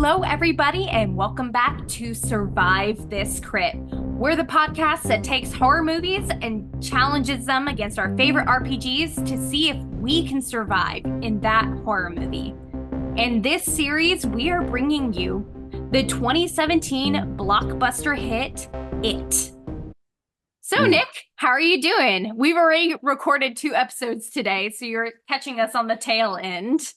Hello, everybody, and welcome back to Survive This Crit. We're the podcast that takes horror movies and challenges them against our favorite RPGs to see if we can survive in that horror movie. In this series, we are bringing you the 2017 blockbuster hit, It. So, Nick, how are you doing? We've already recorded 2 episodes today, so you're catching us on the tail end.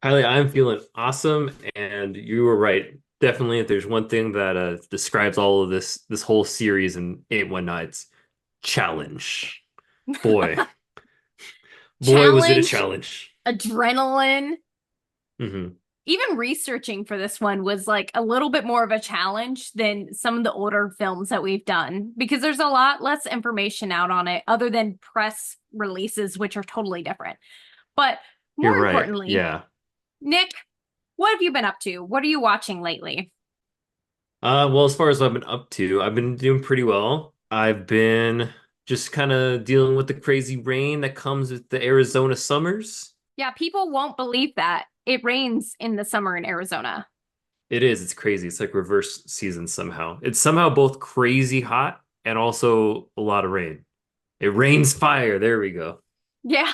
Kylie, I'm feeling awesome, and you were right. Definitely, if there's one thing that describes all of this whole series and Eight One Nights, challenge. Boy, boy, was it a Challenge, challenge. adrenaline. Hmm. Even researching for this one was like a little bit more of a challenge than some of the older films that we've done because there's a lot less information out on it other than press releases, which are totally different. But You're more right. importantly, Yeah. Nick, what have you been up to? What are you watching lately? Well, as far as what I've been up to, I've been doing pretty well. I've been just kind of dealing with the crazy rain that comes with the Arizona summers. Yeah, people won't believe that it rains in the summer in Arizona. It is. It's crazy. It's like reverse season somehow. It's somehow both crazy hot and also a lot of rain. It rains fire. There we go. Yeah,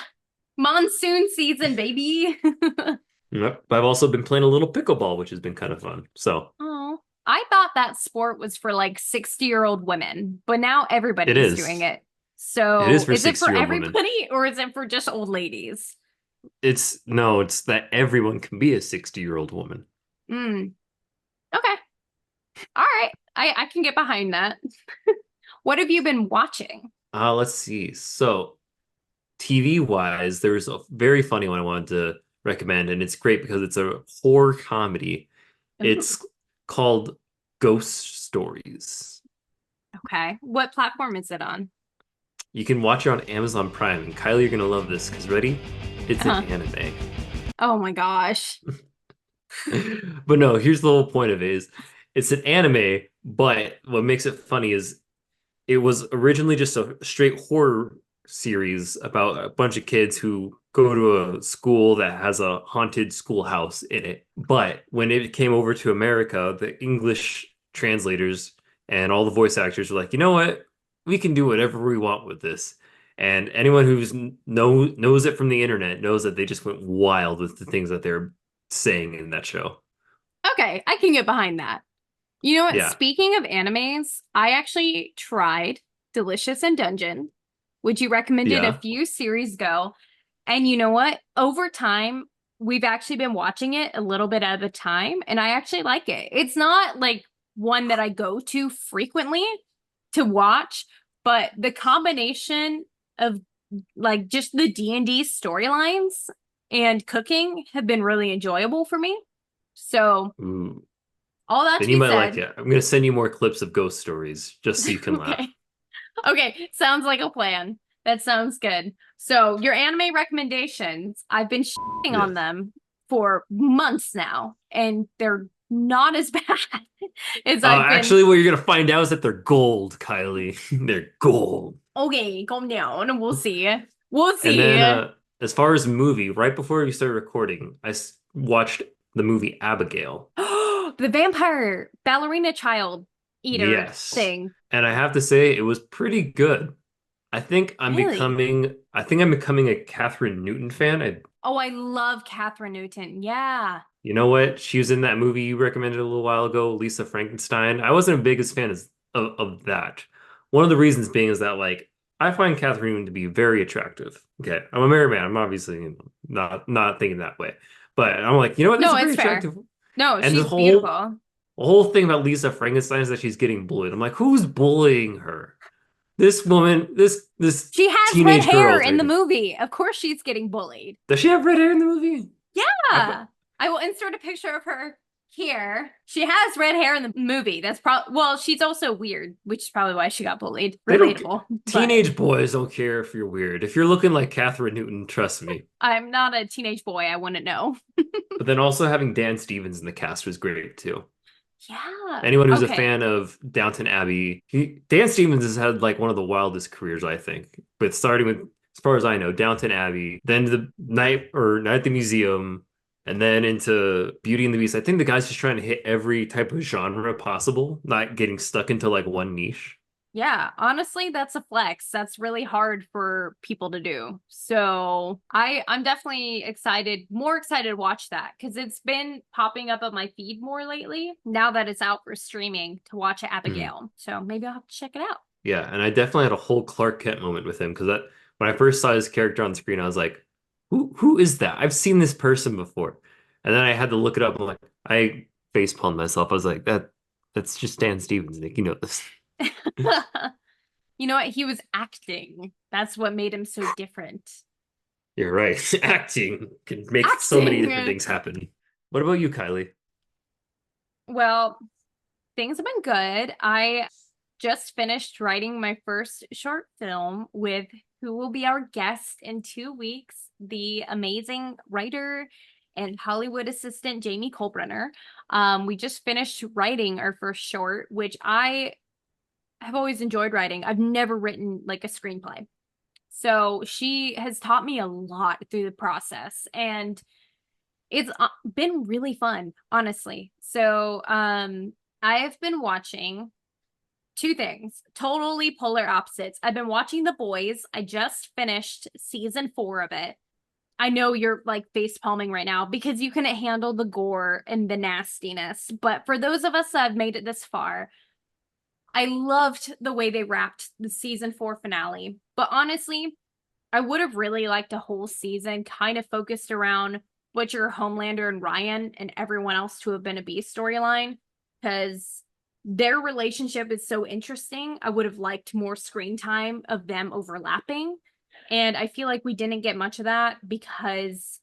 monsoon season, baby. Yep. But I've also been playing a little pickleball, which has been kind of fun. So Oh, I thought that sport was for like 60-year-old women, but now it everybody's doing is. it. It is So for is it for 60-year-old women. everybody or is it for just old ladies? It's no, it's that everyone can be a 60-year-old woman. Mm, okay. All right. I can get behind that. What have you been watching? Let's see. So TV wise, there's a very funny one I wanted to recommend, and it's great because it's a horror comedy. Ooh, It's called Ghost Stories. okay. What platform is it on? You can watch it on Amazon Prime, and Kylie, you're gonna love this because ready? It's an Uh-huh. anime. Oh my gosh. But no, here's the whole point of it is it's an anime, but what makes it funny is it was originally just a straight horror series about a bunch of kids who go to a school that has a haunted schoolhouse in it. But when it came over to America, the English translators and all the voice actors were like, you know what? We can do whatever we want with this. And anyone who's knows it from the internet knows that they just went wild with the things that they're saying in that show. Okay, I can get behind that. You know what? Yeah. Speaking of animes, I actually tried Delicious in Dungeon, which you recommended a Yeah. few series ago. And you know what? Over time, we've actually been watching it a little bit at a time, and I actually like it. It's not like one that I go to frequently to watch, but the combination of like just the D&D storylines and cooking have been really enjoyable for me. So, Ooh. all that to Then you be might like said, it. I'm gonna send you more clips of ghost stories just so you can okay. laugh. Okay, sounds like a plan. That sounds good. So, your anime recommendations, I've been shitting on Yes. them for months now, and they're not as bad as I've been. Actually, what you're gonna find out is that they're gold, Kylie. They're gold. Okay, calm down. We'll see. We'll And see. then, as far as movie, right before we started recording, watched the movie Abigail. The vampire ballerina child eater Yes, thing. and I have to say it was pretty good. Really? I think I'm becoming a Catherine Newton fan. Oh, I love Catherine Newton. Yeah. You know what? She was in that movie you recommended a little while ago, Lisa Frankenstein. I wasn't a biggest fan of that. One of the reasons being is that like I find Catherine Newton to be very attractive. Okay, I'm a married man. I'm obviously not thinking that way, but I'm like, you know what? This No, is very it's fair. attractive. No, And the she's whole beautiful. the whole thing about Lisa Frankenstein is that she's getting bullied. I'm like, who's bullying her? This woman, this She has red teenage hair girl, in the right? movie. Of course she's getting bullied. Does she have red hair in the movie? I, Yeah. I will insert a picture of her here. She has red hair in the movie. That's probably, well, she's also weird, which is probably why she got bullied. They don't. Relatable. But Teenage boys don't care if you're weird. If you're looking like Catherine Newton, trust me. I'm not a teenage boy. I wouldn't know. But then also having Dan Stevens in the cast was great too. Yeah. Anyone who's a Okay. fan of Downton Abbey, Dan Stevens has had like one of the wildest careers, I think. With starting with, as far as I know, Downton Abbey, then the Night at the Museum, And then into Beauty and the Beast. I think the guy's just trying to hit every type of genre possible, not getting stuck into like one niche. Yeah, honestly, that's a flex. That's really hard for people to do. So I'm definitely excited, more excited to watch that because it's been popping up on my feed more lately now that it's out for streaming to watch Mhm. Abigail. So maybe I'll have to check it out. Yeah, and I definitely had a whole Clark Kent moment with him because that when I first saw his character on screen, I was like, who is that? I've seen this person before. And then I had to look it up. I'm like, I face palmed myself. I was like, that's just Dan Stevens, Nick. You know this. You know what? He was acting. That's what made him so different. You're right. Acting can make so many different Acting. things happen. What about you, Kylie? Well, things have been good. I just finished writing my first short film with who will be our guest in 2 weeks, the amazing writer and Hollywood assistant Jamie Colbrenner. We just finished writing our first short, which I have always enjoyed writing. I've never written like a screenplay. So she has taught me a lot through the process and it's been really fun, honestly. So, I have been watching two things, totally polar opposites. I've been watching The Boys. I just finished season 4 of it. I know you're like face palming right now because you couldn't handle the gore and the nastiness. But for those of us that have made it this far, I loved the way they wrapped the season 4 finale. But honestly, I would have really liked a whole season kind of focused around Butcher, Homelander, and Ryan and everyone else to have been a Beast storyline because their relationship is so interesting. I would have liked more screen time of them overlapping. And I feel like we didn't get much of that because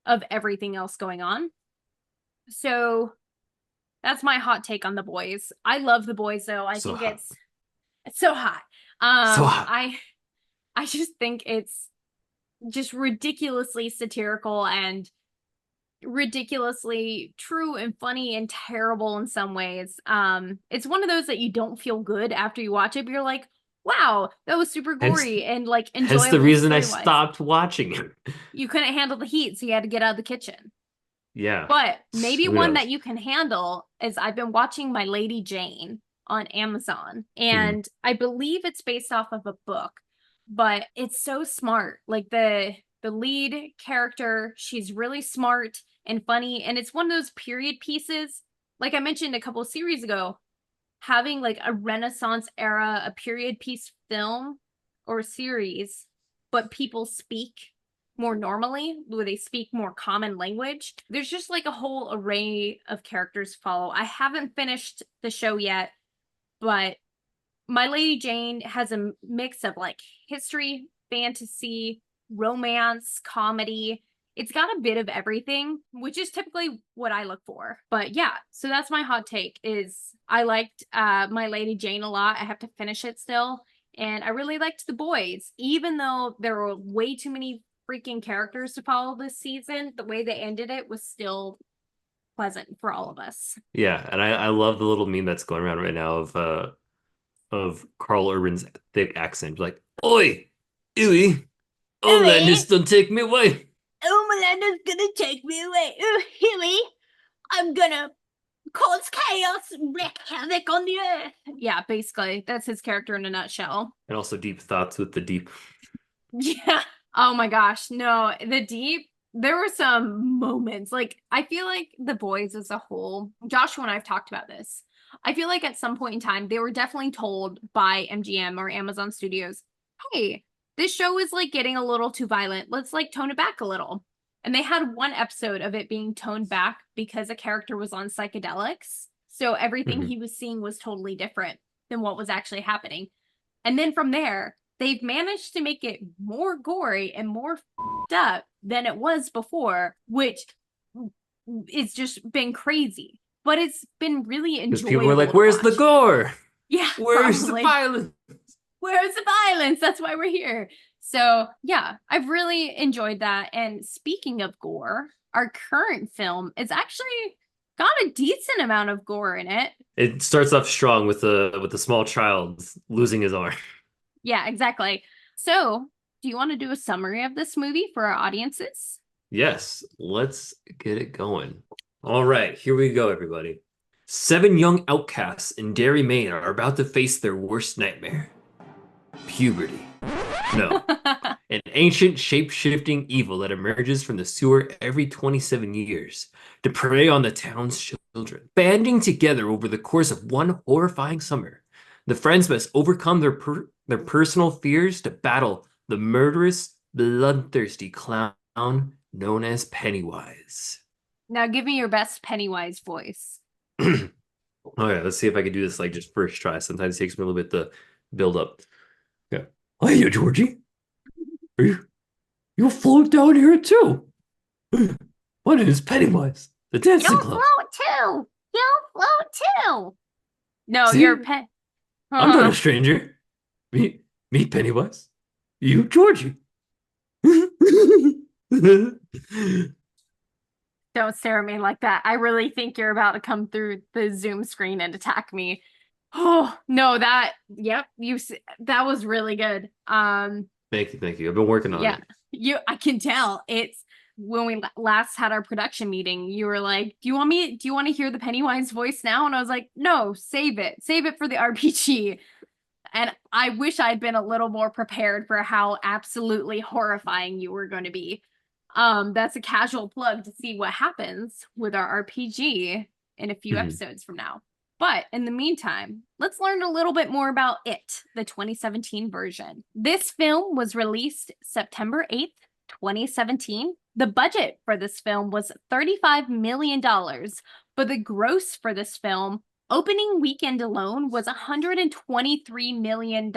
of everything else going on. So that's my hot take on The Boys. I love The Boys though. I So think hot. it's so hot. So hot. I just think it's just ridiculously satirical and ridiculously true and funny and terrible in some ways. It's one of those that you don't feel good after you watch it, but you're like, wow, that was super Hence, gory and like hence the enjoyable reason I story-wise. stopped watching it. You couldn't handle the heat, so you had to get out of the kitchen. Yeah. But maybe Who one that knows? you can handle is I've been watching My Lady Jane on Amazon, Mhm. and I believe it's based off of a book, but it's so smart. Like the lead character, she's really smart and funny, and it's one of those period pieces. Like I mentioned a couple of series ago, having like a Renaissance era, a period piece film or series, but people speak more normally, where they speak more common language. There's just like a whole array of characters to follow. I haven't finished the show yet, but My Lady Jane has a mix of like history, fantasy, romance, comedy. It's got a bit of everything, which is typically what I look for. But yeah, so that's my hot take is I liked My Lady Jane a lot. I have to finish it still. And I really liked The Boys, even though there were way too many freaking characters to follow this season. The way they ended it was still pleasant for all of us. Yeah, and I love the little meme that's going around right now of Carl Urban's thick accent, like, "Oi, Ewy, Ooh, Olanders don't take me away." oh, Melinda's gonna take me away. Ooh, Huey, I'm gonna cause chaos and wreak havoc on the earth. Yeah, basically, that's his character in a nutshell. And also deep thoughts with the deep. Yeah. Oh my gosh. No, the deep, there were some moments. Like, I feel like The Boys as a whole, Joshua and I have talked about this. I feel like at some point in time, they were definitely told by MGM or Amazon Studios, hey, this show is like getting a little too violent. Let's like tone it back a little. And they had one episode of it being toned back because a character was on psychedelics. So everything Mhm. he was seeing was totally different than what was actually happening. And then from there, they've managed to make it more gory and more up than it was before, which it's just been crazy. But it's been really Because people were enjoyable like, to "Where's the watch. gore? Yeah, Where's the probably. violence?" Where's the violence? That's why we're here. So, yeah, I've really enjoyed that. And speaking of gore, our current film is actually got a decent amount of gore in it. It starts off strong with the small child losing his arm. Yeah, exactly. So, do you want to do a summary of this movie for our audiences? Yes, let's get it going. All right, here we go, everybody. Seven young outcasts in Derry, Maine are about to face their worst nightmare, puberty. No, an ancient shape-shifting evil that emerges from the sewer every 27 years to prey on the town's children. Banding together over the course of one horrifying summer, the friends must overcome their personal fears to battle the murderous, bloodthirsty clown known as Pennywise. Now give me your best Pennywise voice. Okay, let's see if I can do this like just first try. Sometimes it takes me a little bit to build up. Yeah. Hiya, Georgie. Are you float down here too? My name is Pennywise, the dancing You'll clown. float too. You'll float too. No, See, you're Pen. I'm not a stranger. Meet Pennywise. You, Georgie. Don't stare at me like that. I really think you're about to come through the Zoom screen and attack me. Oh, no, yep, that was really good. Thank you. I've been working on Yeah, it. I can tell. It's when we last had our production meeting, you were like, do you want to hear the Pennywise voice now? And I was like, no, save it. Save it for the RPG. And I wish I'd been a little more prepared for how absolutely horrifying you were going to be. That's a casual plug to see what happens with our RPG in a few episodes from now. But in the meantime, let's learn a little bit more about It, the 2017 version. This film was released September 8th, 2017. The budget for this film was $35 million, but the gross for this film, opening weekend alone, was $123 million.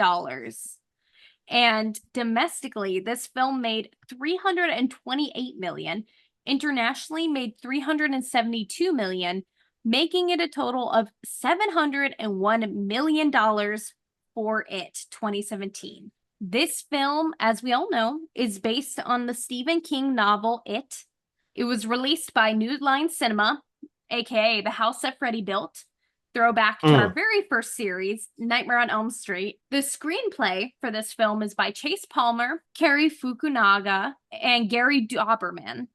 And domestically, this film made $328 million, internationally made $372 million, making it a total of $701 million for It 2017. This film, as we all know, is based on the Stephen King novel It. It was released by New Line Cinema, aka the house that Freddy built. Throwback to our very first series, Nightmare on Elm Street. The screenplay for this film is by Chase Palmer, Cary Fukunaga, and Gary Dauberman.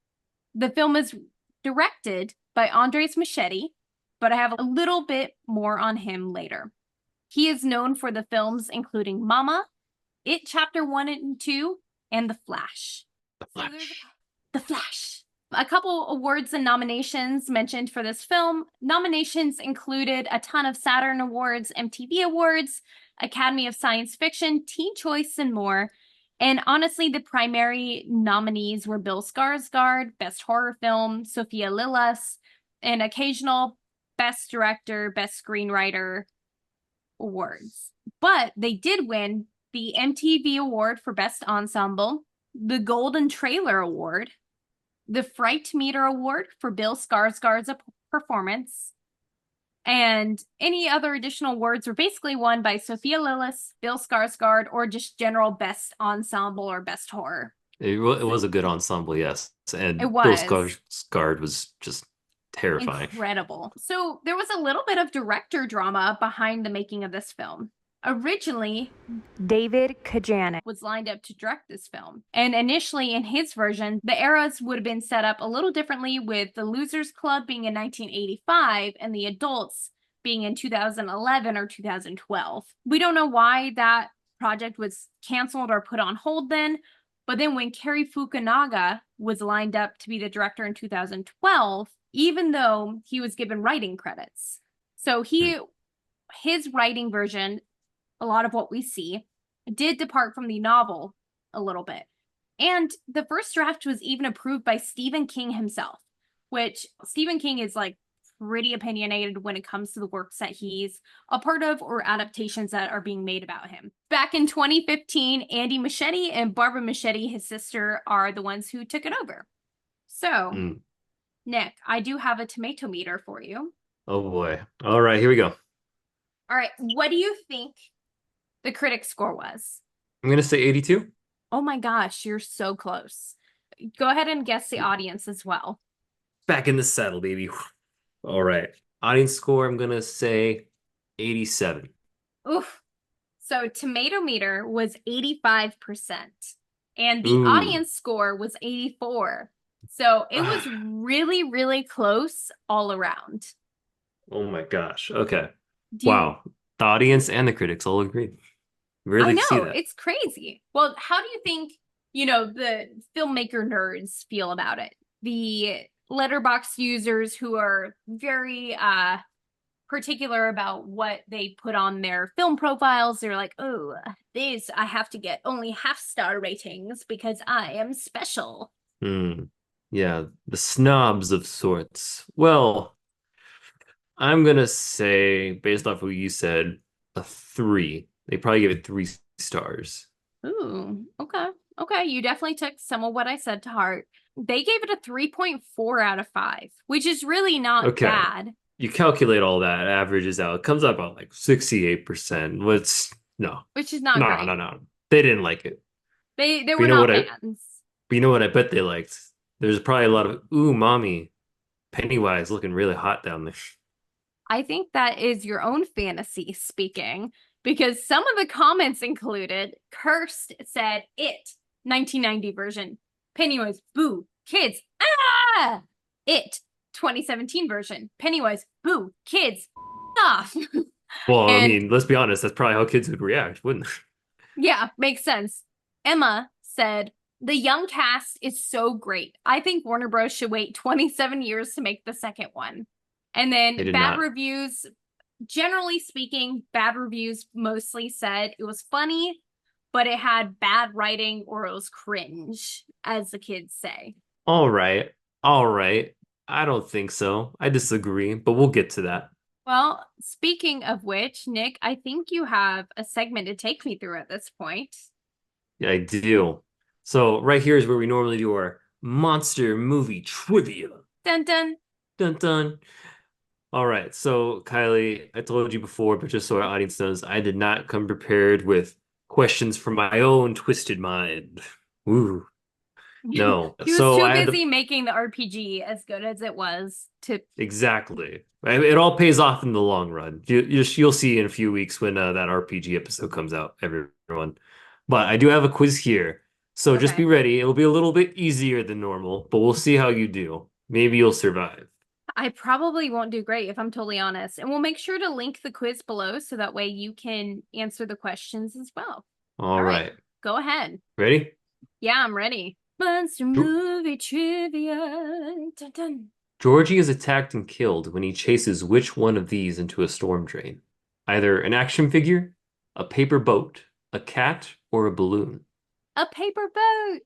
The film is directed by Andres Muschietti, but I have a little bit more on him later. He is known for the films including Mama, It Chapter 1 and 2, and The Flash. The Flash. A couple awards and nominations mentioned for this film. Nominations included a ton of Saturn Awards, MTV Awards, Academy of Science Fiction, Teen Choice, and more. And honestly, the primary nominees were Bill Skarsgård, Best Horror Film, Sophia Lillis, and occasional Best Director, Best Screenwriter awards. But they did win the MTV Award for Best Ensemble, the Golden Trailer Award, the Fright Meter Award for Bill Skarsgård's performance, and any other additional awards were basically won by Sophia Lillis, Bill Skarsgård, or just general Best Ensemble or Best Horror. It was a good ensemble, yes. And It was. Bill Skarsgård was just terrifying. Incredible. So there was a little bit of director drama behind the making of this film. Originally, David Kajanik was lined up to direct this film. And initially, in his version, the eras would have been set up a little differently, with the Losers Club being in 1985 and the Adults being in 2011 or 2012. We don't know why that project was canceled or put on hold then, but then when Cary Fukunaga was lined up to be the director in 2012, even though he was given writing credits. So his writing version, a lot of what we see, did depart from the novel a little bit. And the first draft was even approved by Stephen King himself, which Stephen King is like pretty opinionated when it comes to the works that he's a part of or adaptations that are being made about him. Back in 2015, Andy Muschietti and Barbara Muschietti, his sister, are the ones who took it over. So, Nick, I do have a tomato meter for you. Oh boy. All right, here we go. All right, what do you think the critic score was? I'm going to say 82. Oh my gosh, you're so close. Go ahead and guess the audience as well. Back in the saddle, baby. All right. Audience score, I'm going to say 87. Oof. So tomato meter was 85%. And the audience score was 84. So it was really, really close all around. Oh my gosh. Okay. Do you Wow. The audience and the critics all agree. I Really see know, that. it's crazy. Well, how do you think, the filmmaker nerds feel about it? The letterbox users who are very particular about what they put on their film profiles. They're like, oh, this I have to get only half-star ratings because I am special. Hmm. Yeah, the snobs of sorts. Well, I'm gonna say, based off what you said, a three. They probably give it 3 stars. Ooh, okay. Okay, you definitely took some of what I said to heart. They gave it a 3.4 out of 5, which is really not Okay. bad, You calculate all that, averages out. It comes up about like 68%. What's no. which is not No, no, great. no. They didn't like it. They But were not fans. you know what I bet they liked? There's probably a lot of ooh, mommy, Pennywise looking really hot down there. I think that is your own fantasy speaking, because some of the comments included Cursed said it 1990 version, Pennywise boo kids ah it 2017 version, Pennywise boo kids off. Well, I And mean, let's be honest, that's probably how kids would react, wouldn't they? yeah, makes sense. Emma said the young cast is so great. I think Warner Bros. Should wait 27 years to make the second one. And They then did bad not. reviews, generally speaking, bad reviews mostly said it was funny, but it had bad writing or it was cringe, as the kids say. All right. All right. I don't think so. I disagree, but we'll get to that. Well, speaking of which, Nick, I think you have a segment to take me through at this point. Yeah, I do. So right here is where we normally do our monster movie trivia. Dun dun. Dun dun. All right. So Kylie, I told you before, but just so our audience knows, I did not come prepared with questions from my own twisted mind. Ooh, no. He was So too I had busy to making the RPG as good as it was to. exactly. It all pays off in the long run. You'll see in a few weeks when that RPG episode comes out, everyone. But I do have a quiz here. So just be Okay. ready. It'll be a little bit easier than normal, but we'll see how you do. Maybe you'll survive. I probably won't do great if I'm totally honest. And we'll make sure to link the quiz below so that way you can answer the questions as well. All All right, right. go ahead. Ready? Yeah, I'm ready. Monster Ge- movie trivia. Dun, dun. Georgie is attacked and killed when he chases which one of these into a storm drain? Either an action figure, a paper boat, a cat, or a balloon. A paper boat.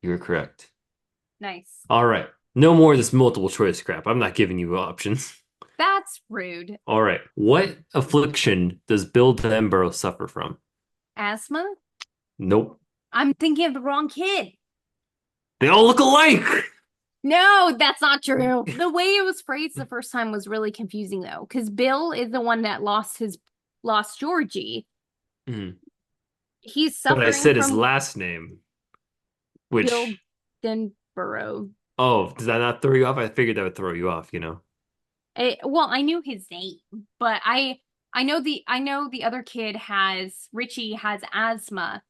You're correct. Nice. All right. No more of this multiple choice crap. I'm not giving you options. That's rude. All right. What affliction does Bill Denborough suffer from? Asthma? Nope. I'm thinking of the wrong kid. They all look alike. No, that's not true. The way it was phrased the first time was really confusing though, because Bill is the one that lost Georgie. Mhm. He's But I suffering said his from last name, Bill which, Denborough. oh, does that not throw you off? I figured that would throw you off, you know? Well, I knew his name, but I know the other kid has Richie has asthma,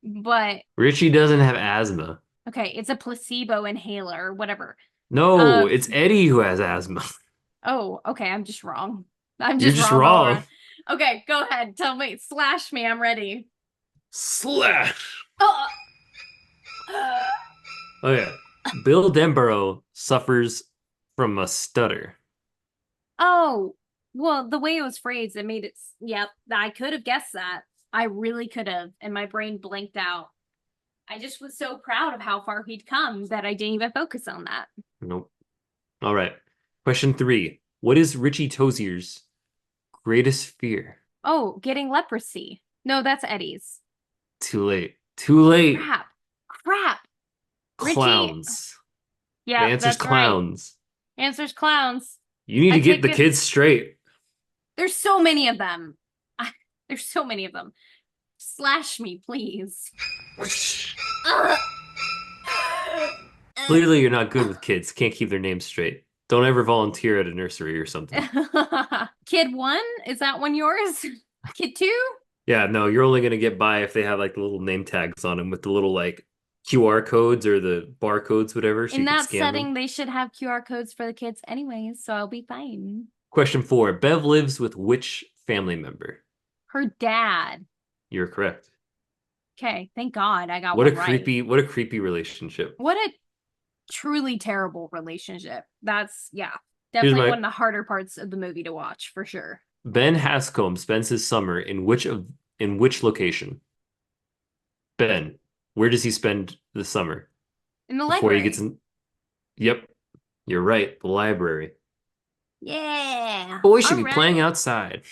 but Richie doesn't have asthma. okay, it's a placebo inhaler, whatever. No, Um, it's Eddie who has asthma. oh, okay, I'm just wrong. I'm You're just just wrong all wrong. around. Okay, go ahead. Tell me, slash me. I'm ready. Slash. Oh, Oh, yeah. Bill Denborough suffers from a stutter. oh, well, the way it was phrased, it made it. Yep, I could have guessed that. I really could have, and my brain blanked out. I just was so proud of how far he'd come that I didn't even focus on that. Nope. All right. Question 3. What is Richie Tozier's greatest fear? Oh, getting leprosy. No, that's Eddie's. Too late. Too late. Crap. Crap. Richie. Clowns. The Yeah, answer's that's right. clowns. Answer's clowns. You need I to get take the it. kids straight. There's so many of them. There's so many of them. Slash me, please. Ugh. Clearly, you're not good with kids. Can't keep their names straight. Don't ever volunteer at a nursery or something. Kid one? Is that one yours? Kid two? Yeah, no, you're only gonna get by if they have like the little name tags on them with the little like QR codes or the barcodes, whatever, so In you could that scan them. setting, they should have QR codes for the kids anyways, so I'll be fine. Question four, Bev lives with which family member? Her dad. You're correct. Okay, thank God I got one right. What a creepy relationship. What a truly terrible relationship. That's, yeah, Here's definitely one my of the harder parts of the movie to watch for sure. Ben Hascombe spends his summer in which location? Ben, where does he spend the summer In the before he gets library. in? Yep, you're right, the library. Yeah. Boy should All be right. playing outside.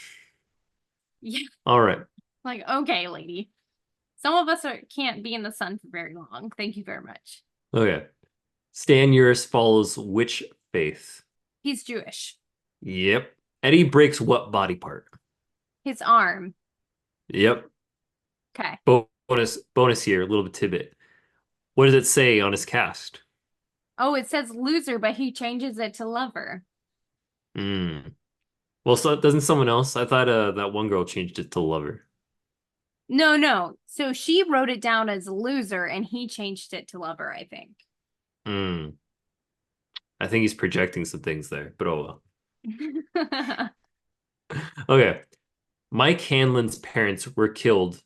Yeah. All right. Like, okay, lady. Some of us can't be in the sun for very long. Thank you very much. Okay. Stan Uris follows which faith? He's Jewish. Yep. Eddie breaks what body part? His arm. Yep. Okay. Bonus here, a little bit tidbit. What does it say on his cast? Oh, it says loser, but he changes it to lover. Hmm. Well, so doesn't someone else? I thought that one girl changed it to lover. No, no. So she wrote it down as loser and he changed it to lover, I think. Hmm. I think he's projecting some things there, but oh well. Okay. Mike Hanlon's parents were killed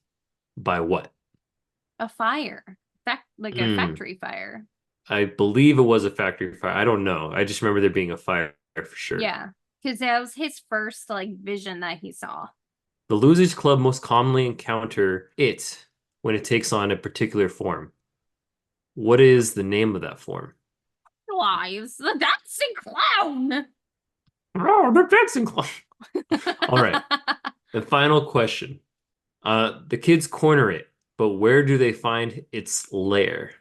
by what? A fire. Like a Hmm. factory fire. I believe it was a factory fire. I don't know. I just remember there being a fire for sure. Yeah. Because that was his first like vision that he saw. The Losers Club most commonly encounter it when it takes on a particular form. What is the name of that form? Lives, the dancing clown. Oh, the dancing clown. All right. The final question. The kids corner it, but where do they find its lair?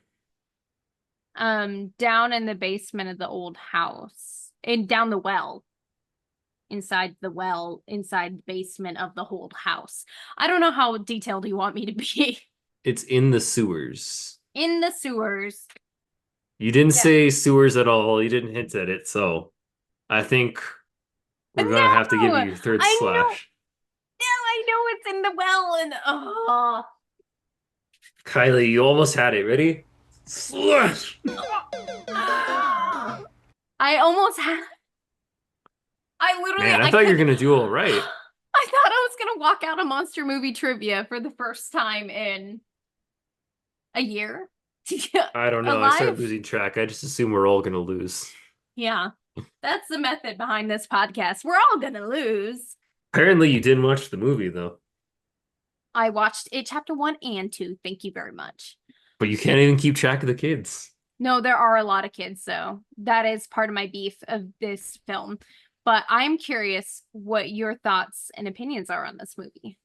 Down in the basement of the old house. And down the well. Inside the well, inside the basement of the whole house. I don't know how detailed you want me to be. It's in the sewers. In the sewers. You didn't Yeah. say sewers at all. You didn't hint at it, so I think No, we're gonna have to give you your third I know. slash. No, I know it's in the well, and oh, Kylie, you almost had it. Ready? Slash! I almost had. I literally, Man, I I thought you were could. gonna do all right. I thought I was gonna walk out of monster movie trivia for the first time in a year. I don't know. I started Alive? losing track. I just assume we're all gonna lose. Yeah, that's the method behind this podcast. We're all gonna lose. Apparently, you didn't watch the movie though, I watched it chapter 1 and 2. Thank you very much. but you can't even keep track of the kids. No, there are a lot of kids, so that is part of my beef of this film. But I'm curious what your thoughts and opinions are on this movie.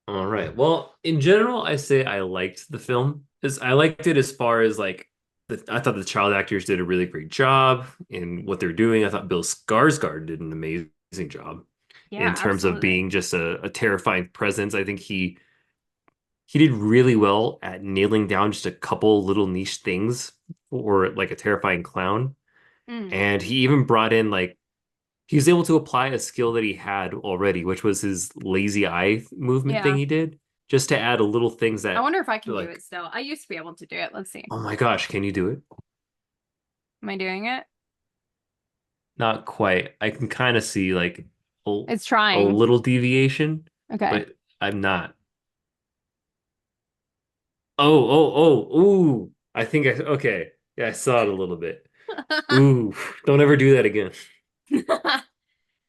All right. Well, in general, I say I liked the film. I liked it as far as like I thought the child actors did a really great job in what they're doing. I thought Bill Skarsgård did an amazing job Yeah, in terms of absolutely. being just a terrifying presence. I think he did really well at nailing down just a couple little niche things for like a terrifying clown. Mm, And he even brought in like he was able to apply a skill that he had already, which was his lazy eye movement thing yeah. he did, just to add a little things I that wonder if I can do like, it still. I used to be able to do it. Let's see. oh my gosh, can you do it? Am I doing it? Not quite. I can kind of see like a, It's a trying. little deviation, Okay. but I'm not. Ooh. I think okay. Yeah, I saw it a little bit. Ooh, don't ever do that again.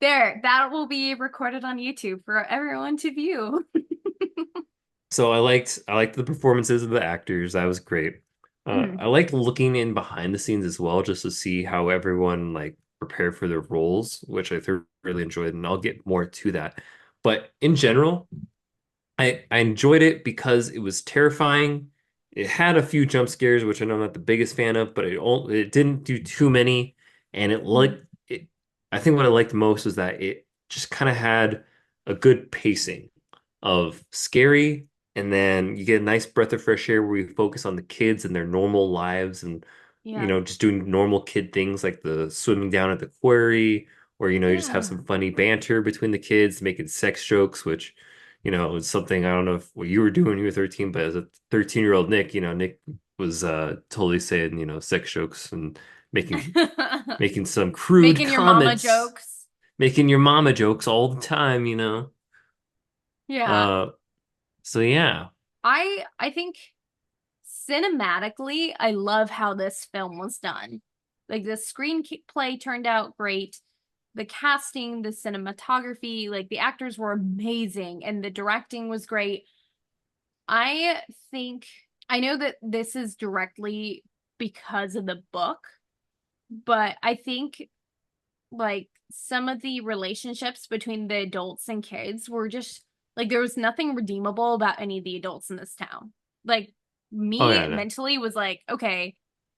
There, that will be recorded on YouTube for everyone to view. So I liked the performances of the actors. That was great. Mm, I liked looking in behind the scenes as well, just to see how everyone like prepared for their roles, which I really enjoyed, and I'll get more to that. But in general, I enjoyed it because it was terrifying. It had a few jump scares, which I know I'm not the biggest fan of, but it didn't do too many, and mm, it. I think what I liked most was that it just kind of had a good pacing of scary, and then you get a nice breath of fresh air where you focus on the kids and their normal lives and yeah. just doing normal kid things like the swimming down at the quarry, or you just have Yeah. some funny banter between the kids, making sex jokes, which is something I don't know if what you were doing when you were 13, but as a 13-year-old Nick, Nick was totally saying, sex jokes and making making some crude Making your mama comments, jokes. making your mama jokes all the time. Yeah. Uh, so yeah. I think cinematically, I love how this film was done. Like the screenplay turned out great. The casting, the cinematography, like the actors were amazing and the directing was great. I think I know that this is directly because of the book, but I think like some of the relationships between the adults and kids were just like there was nothing redeemable about any of the adults in this town. Like Oh me yeah, no. mentally was like, okay,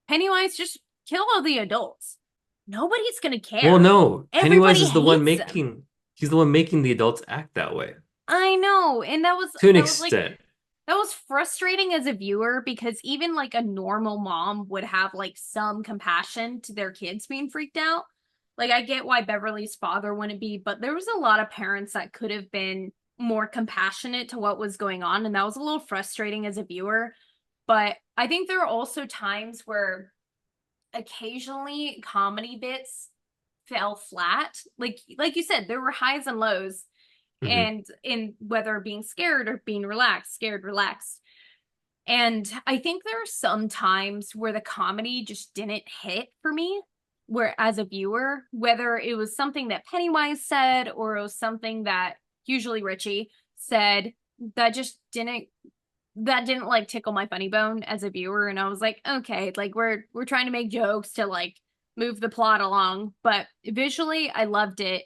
Pennywise just kill all the adults. Nobody's gonna Well, care. no, Pennywise Everybody is the one hates them. making he's the one making the adults act that way I know. And that was to an that was like extent. that was frustrating as a viewer because even like a normal mom would have like some compassion to their kids being freaked out. Like I get why Beverly's father wouldn't be, but there was a lot of parents that could have been more compassionate to what was going on, and that was a little frustrating as a viewer. But I think there are also times where occasionally comedy bits fell flat. Like you said, there were highs and lows, Mhm. and in whether being scared or being relaxed, scared, relaxed. And I think there are some times where the comedy just didn't hit for me, where as a viewer, whether it was something that Pennywise said or it was something that usually Richie said that just didn't like tickle my funny bone as a viewer. And I was like, okay, like we're trying to make jokes to like move the plot along. But visually I loved it.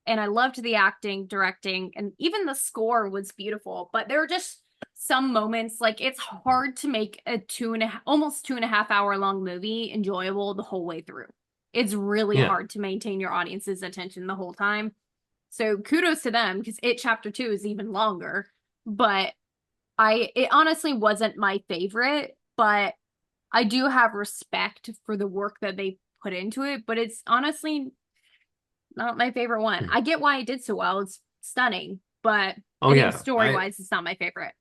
And I loved the acting, directing, and even the score was beautiful. But there were just some moments like it's hard to make a almost 2.5 hour long movie enjoyable the whole way through. It's really Yeah. hard to maintain your audience's attention the whole time. So kudos to them because it chapter 2 is even longer. But it honestly wasn't my favorite, but I do have respect for the work that they put into it, but it's honestly not my favorite one. Mhm. I get why it did so well. It's stunning, but Oh I think yeah. story I wise, it's not my favorite.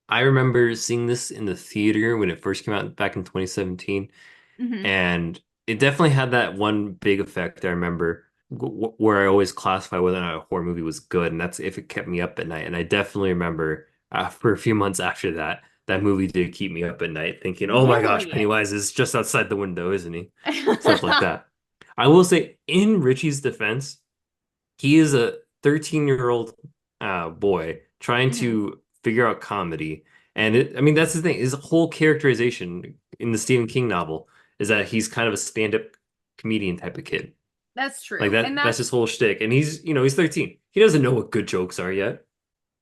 I remember seeing this in the theater when it first came out back in 2017, Hmm. and it definitely had that one big effect I remember where I always classify whether or not a horror movie was good, and that's if it kept me up at night. And I definitely remember for a few months after that, that movie did keep me up at night, thinking, "Oh my gosh, Really? Pennywise is just outside the window, isn't he?" Stuff like that. I will say, in Richie's defense, he is a 13-year-old boy trying Hmm. to figure out comedy. And I mean, that's the thing. His whole characterization in the Stephen King novel is that he's kind of a stand-up comedian type of kid. That's Like true. And that's his whole shtick. And he's 13. He doesn't know what good jokes are yet.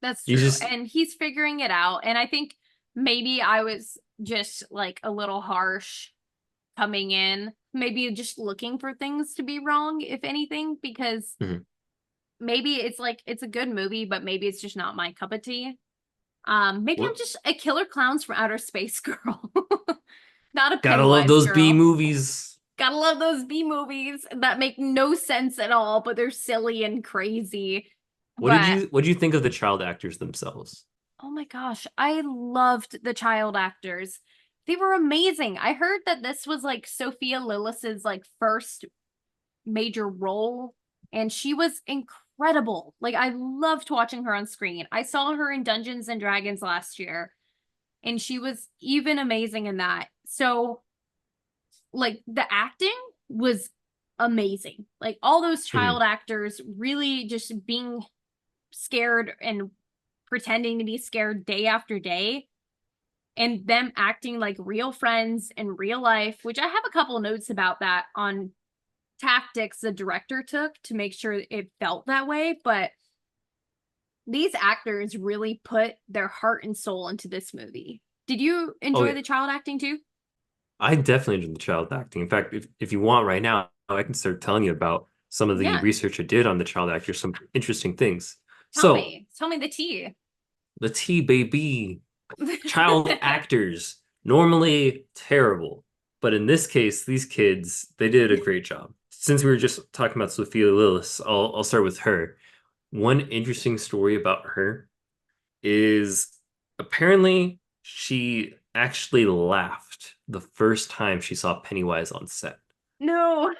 that's He's true. just, And he's figuring it out. And I think maybe I was just like a little harsh coming in, maybe just looking for things to be wrong, if anything, because Mhm. maybe it's like it's a good movie, but maybe it's just not my cup of tea. Maybe I'm What? just a killer clowns from outer space girl, not a Gotta love Pennywise those B girl. movies. Gotta love those B movies that make no sense at all, but they're silly and crazy. But What did you think of the child actors themselves? oh my gosh, I loved the child actors. They were amazing. I heard that this was like Sophia Lillis's like first major role, and she was incredible. Like I loved watching her on screen. I saw her in Dungeons and Dragons last year, and she was even amazing in that. So like the acting was amazing. Like all those child Mhm. actors really just being scared and pretending to be scared day after day, and them acting like real friends in real life, which I have a couple notes about that on tactics the director took to make sure it felt that way. But these actors really put their heart and soul into this movie. Did you Oh enjoy yeah. the child acting too? I definitely enjoyed the child acting. In fact, if you want right now, I can start telling you about some of the Yeah. research I did on the child actors, some interesting things. Tell So, me. Tell me the tea. the T baby, child actors, normally terrible. But in this case, these kids, they did a great job. Since we were just talking about Sophia Lillis, I'll start with her. One interesting story about her is apparently she actually laughed the first time she saw Pennywise on set. No.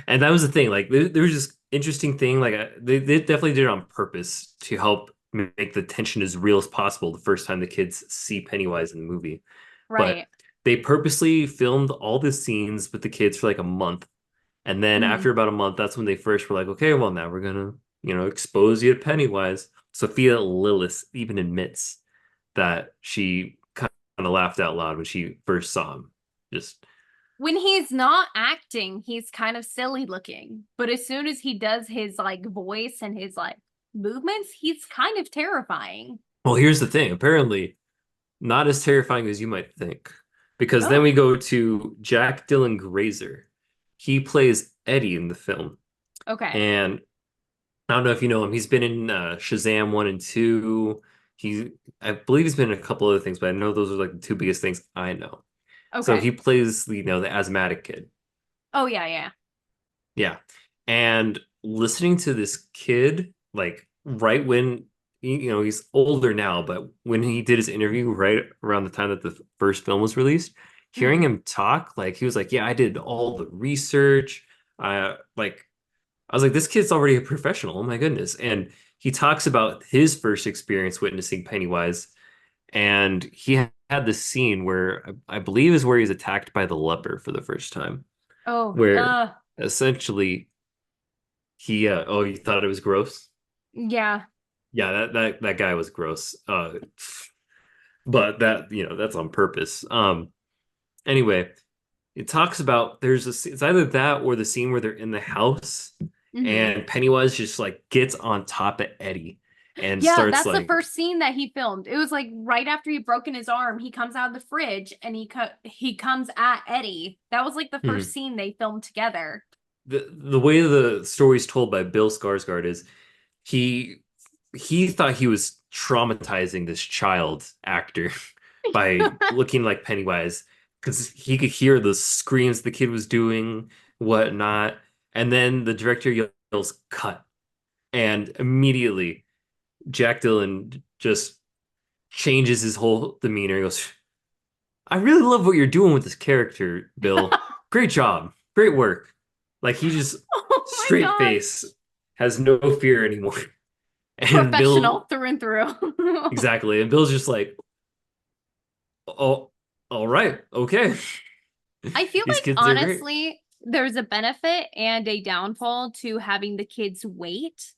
And that was the thing. Like there was this interesting thing. Like they definitely did it on purpose to help make the tension as real as possible the first time the kids see Pennywise in the movie. But Right. they purposely filmed all the scenes with the kids for like a month. And then Mhm. after about a month, that's when they first were like, okay, well now we're gonna, expose you to Pennywise. Sophia Lillis even admits that she kind of laughed out loud when she first saw him. Just When he's not acting, he's kind of silly looking. But as soon as he does his like voice and his like movements, he's kind of terrifying. well, here's the thing. Apparently, not as terrifying as you might think. Because then Oh, we go to Jack Dylan Grazer. He plays Eddie in the film. okay. And I don't know if you know him. He's been in Shazam 1 and 2. I believe he's been in a couple other things, but I know those are like the two biggest things I know. So Okay. he plays, the asthmatic kid. Oh yeah, yeah. Yeah. And listening to this kid, like right when he's older now, but when he did his interview right around the time that the first film was released, hearing Mhm. him talk, like he was like, "Yeah, I did all the research. Like I was like, this kid's already a professional. Oh my goodness." And he talks about his first experience witnessing Pennywise, and he had this scene where I believe is where he's attacked by the leper for the first time, Oh, where essentially oh, you thought it was gross? yeah. Yeah, that guy was gross. But that's on purpose. Anyway, it talks about it's either that or the scene where they're in the house Hmm. and Pennywise just like gets on top of Eddie and Yeah, starts that's the like, first scene that he filmed. It was like right after he broken his arm, he comes out of the fridge and he comes at Eddie. That was like the hmm. first scene they filmed together. The way the story's told by Bill Skarsgård is he he thought he was traumatizing this child actor by looking like Pennywise because he could hear the screams the kid was doing, whatnot. And then the director yells, "Cut." And immediately Jack Dylan just changes his whole demeanor. He goes, "I really love what you're doing with this character, Bill. Great job. Great work." Like he just Oh my straight God. face, has no fear anymore. And Bill, Professional through and through. exactly. And Bill's just like, "Oh, all right, okay." I feel These like kids are great. honestly, there's a benefit and a downfall to having the kids wait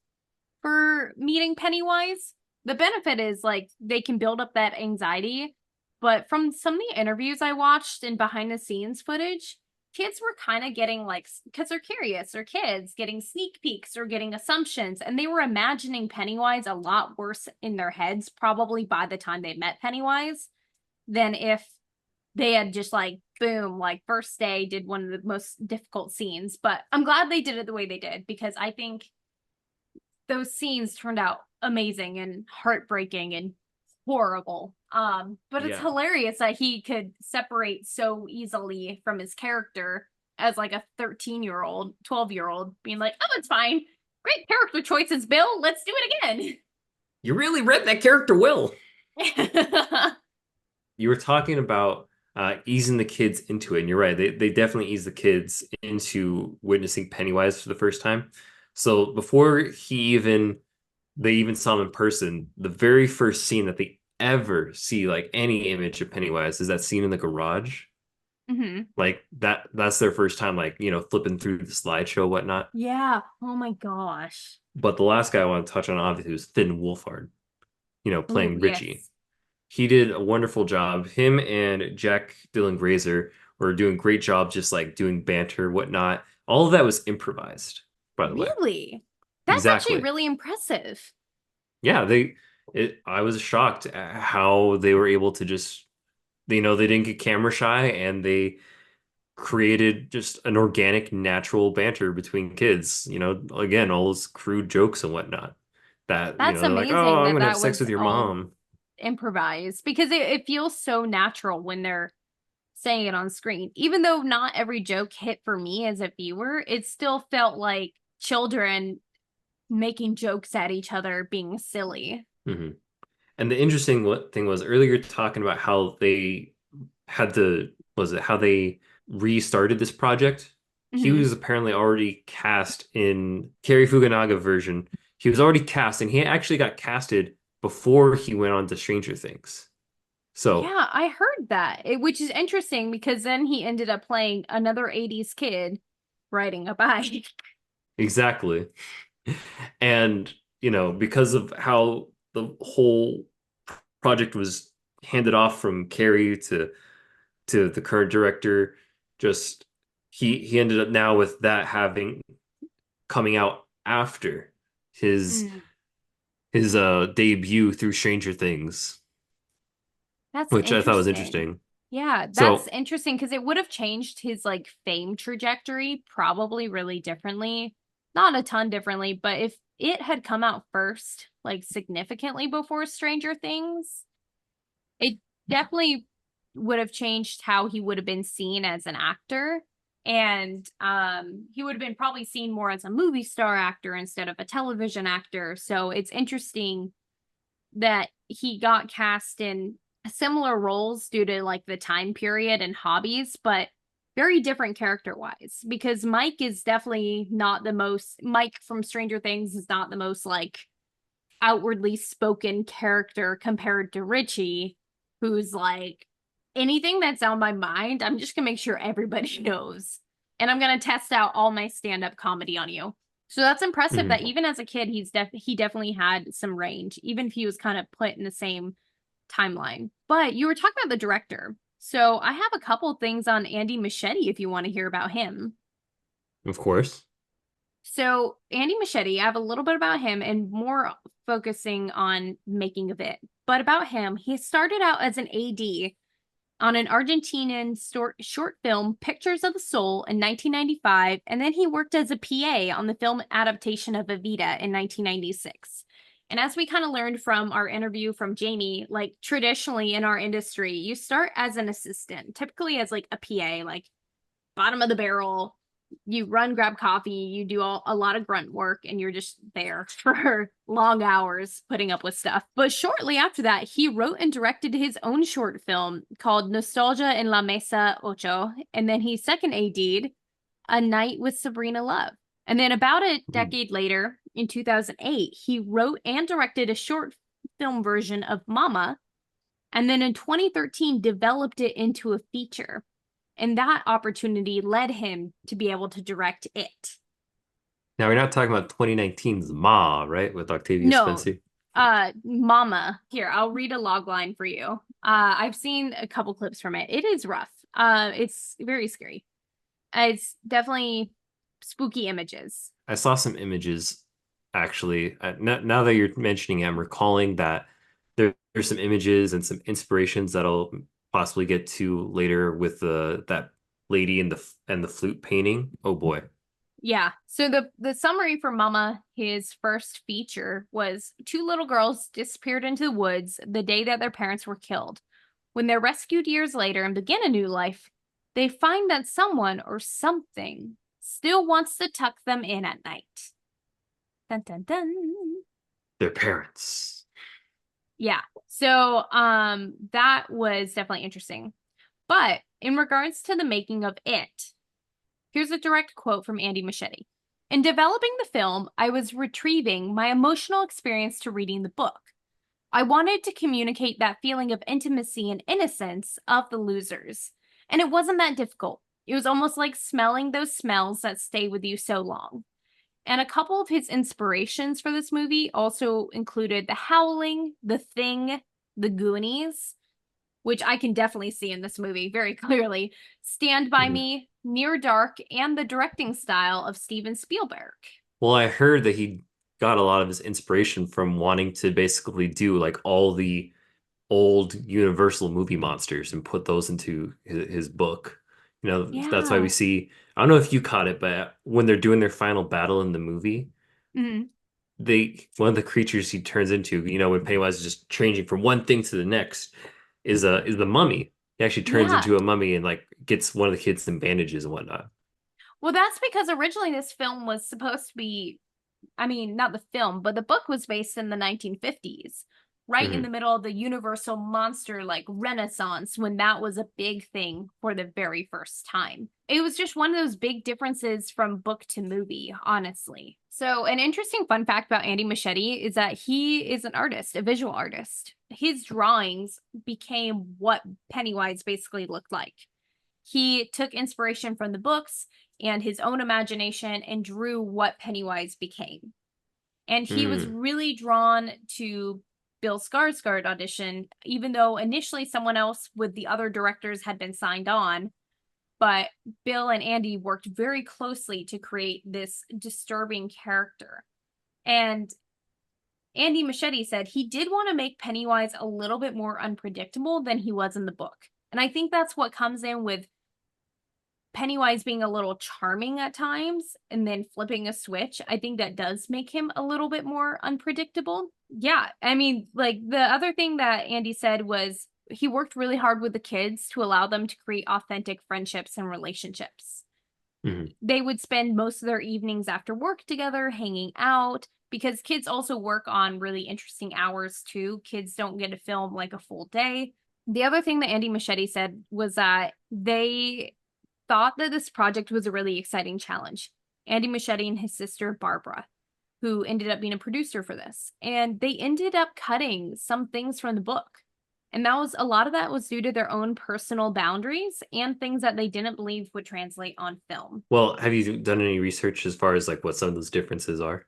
for meeting Pennywise. The benefit is like they can build up that anxiety, but from some of the interviews I watched and behind the scenes footage, kids were kind of getting like, because they're curious, they're kids getting sneak peeks or getting assumptions, and they were imagining Pennywise a lot worse in their heads probably by the time they met Pennywise than if they had just like boom, like first day did one of the most difficult scenes. But I'm glad they did it the way they did because I think those scenes turned out amazing and heartbreaking and horrible. But it's Yeah. hilarious that he could separate so easily from his character as like a 13-year-old, 12-year-old, being like, oh, it's fine. Great character choices, Bill. Let's do it You really read that character well. again. You were talking about easing the kids into it, and you're right. They definitely ease the kids into witnessing Pennywise for the first time. So before they even saw him in person, the very first scene that they ever see, like any image of Pennywise, is that scene in the garage. Hmm. Like that's their first time, like, flipping through the slideshow, whatnot. Yeah. Oh my gosh. But the last guy I want to touch on, obviously, was Finn Wolfhard, Oh, playing Richie. yes. He did a wonderful job. Him and Jack Dylan Grazer were doing great job, just like doing banter, whatnot. All of that was improvised, by the way. Really? That's actually Exactly. really impressive. Yeah, I was shocked at how they were able to just, they didn't get camera shy and they created just an organic, natural banter between kids. Again, all those crude jokes and whatnot. That, That's they're like, "Oh, amazing I'm that gonna have that sex was with your all mom." improvised because it feels so natural when they're saying it on screen. Even though not every joke hit for me as a viewer, it still felt like children making jokes at each other being silly. Mhm. And the interesting thing was earlier talking about how they had to, was it how they restarted this project? He Hmm. was apparently already cast in Cary Fukunaga version. He was already cast, and he actually got casted before he went on to Stranger Things. So Yeah, I heard that, which is interesting because then he ended up playing another 80s kid riding a bike. exactly. And, because of how the whole project was handed off from Cary to the current director, just he ended up now with that having coming out after his Mm, his debut through Stranger Things, that's which I thought was interesting. interesting. Yeah, that's So interesting because it would have changed his like fame trajectory probably really differently. Not a ton differently, but if it had come out first, like significantly before Stranger Things, it definitely would have changed how he would have been seen as an actor. And he would have been probably seen more as a movie star actor instead of a television actor. So it's interesting that he got cast in similar roles due to like the time period and hobbies, but very different character wise because Mike is definitely not the most Mike from Stranger Things is not the most like outwardly spoken character compared to Richie, who's like anything that's on my mind, I'm just gonna make sure everybody knows. And I'm gonna test out all my stand-up comedy on you. So that's impressive that mhm. even as a kid, he definitely had some range, even if he was kind of put in the same timeline. But you were talking about the director. So I have a couple things on Andy Muschietti if you want to hear about him. Of course. So Andy Muschietti, I have a little bit about him and more focusing on making of it. But about him, he started out as an AD on an Argentinian short film, Pictures of the Soul, in 1995, and then he worked as a PA on the film adaptation of Evita in 1996. And as we kind of learned from our interview from Jamie, like traditionally in our industry, you start as an assistant, typically as like a PA, like bottom of the barrel. You run, grab coffee, you do a lot of grunt work, and you're just there for long hours putting up with stuff. But shortly after that, he wrote and directed his own short film called Nostalgia en la Mesa Ocho. And then he second AD'd A Night with Sabrina Love. And then about a Mhm. decade later, in 2008, he wrote and directed a short film version of Mama. And then in 2013, developed it into a feature. And that opportunity led him to be able to direct it. Now we're not talking about 2019's Ma, right? With Octavia No, Spencer. Mama. Here, I'll read a log line for you. I've seen a couple clips from it. It is rough. It's very scary. It's definitely spooky images. I saw some images actually. Now that you're mentioning it, I'm recalling that there's some images and some inspirations that I'll possibly get to later with the that lady and the flute painting. Oh boy. Yeah. So the summary for Mama, his first feature, was two little girls disappeared into the woods the day that their parents were killed. When they're rescued years later and begin a new life, they find that someone or something still wants to tuck them in at night. Dun dun dun. Their parents. Yeah. So that was definitely interesting. But in regards to the making of it, here's a direct quote from Andy Muschietti. In developing the film, I was retrieving my emotional experience to reading the book. I wanted to communicate that feeling of intimacy and innocence of the losers. And it wasn't that difficult. It was almost like smelling those smells that stay with you so long. And a couple of his inspirations for this movie also included The Howling, The Thing, The Goonies, which I can definitely see in this movie very clearly, Stand By Mhm. Me, Near Dark, and the directing style of Steven Spielberg. Well, I heard that he got a lot of his inspiration from wanting to basically do like all the old Universal movie monsters and put those into his book. That's why we Yeah. see, I don't know if you caught it, but when they're doing their final battle in the movie, Mhm. one of the creatures he turns into, when Pennywise is just changing from one thing to the next, is the mummy. He actually turns Yeah. into a mummy and like gets one of the kids some bandages and whatnot. Well, that's because originally this film was supposed to be, I mean, not the film, but the book was based in the 1950s. right in the middle of the Universal monster like renaissance when that was a big thing for the very first time. It was just one of those big differences from book to movie, honestly. So an interesting fun fact about Andy Muschietti is that he is an artist, a visual artist. His drawings became what Pennywise basically looked like. He took inspiration from the books and his own imagination and drew what Pennywise became. And he was really drawn to Bill Skarsgård audition, even though initially someone else with the other directors had been signed on. But Bill and Andy worked very closely to create this disturbing character. And Andy Muschietti said he did want to make Pennywise a little bit more unpredictable than he was in the book. And I think that's what comes in with Pennywise being a little charming at times and then flipping a switch. I think that does make him a little bit more unpredictable. Yeah, I mean, like the other thing that Andy said was he worked really hard with the kids to allow them to create authentic friendships and relationships. They would spend most of their evenings after work together, hanging out, because kids also work on really interesting hours too. Kids don't get to film like a full day. The other thing that Andy Muschietti said was that they thought that this project was a really exciting challenge. Andy Muschietti and his sister Barbara, who ended up being a producer for this, and they ended up cutting some things from the book. And a lot of that was due to their own personal boundaries and things that they didn't believe would translate on film. Well, have you done any research as far as like what some of those differences are?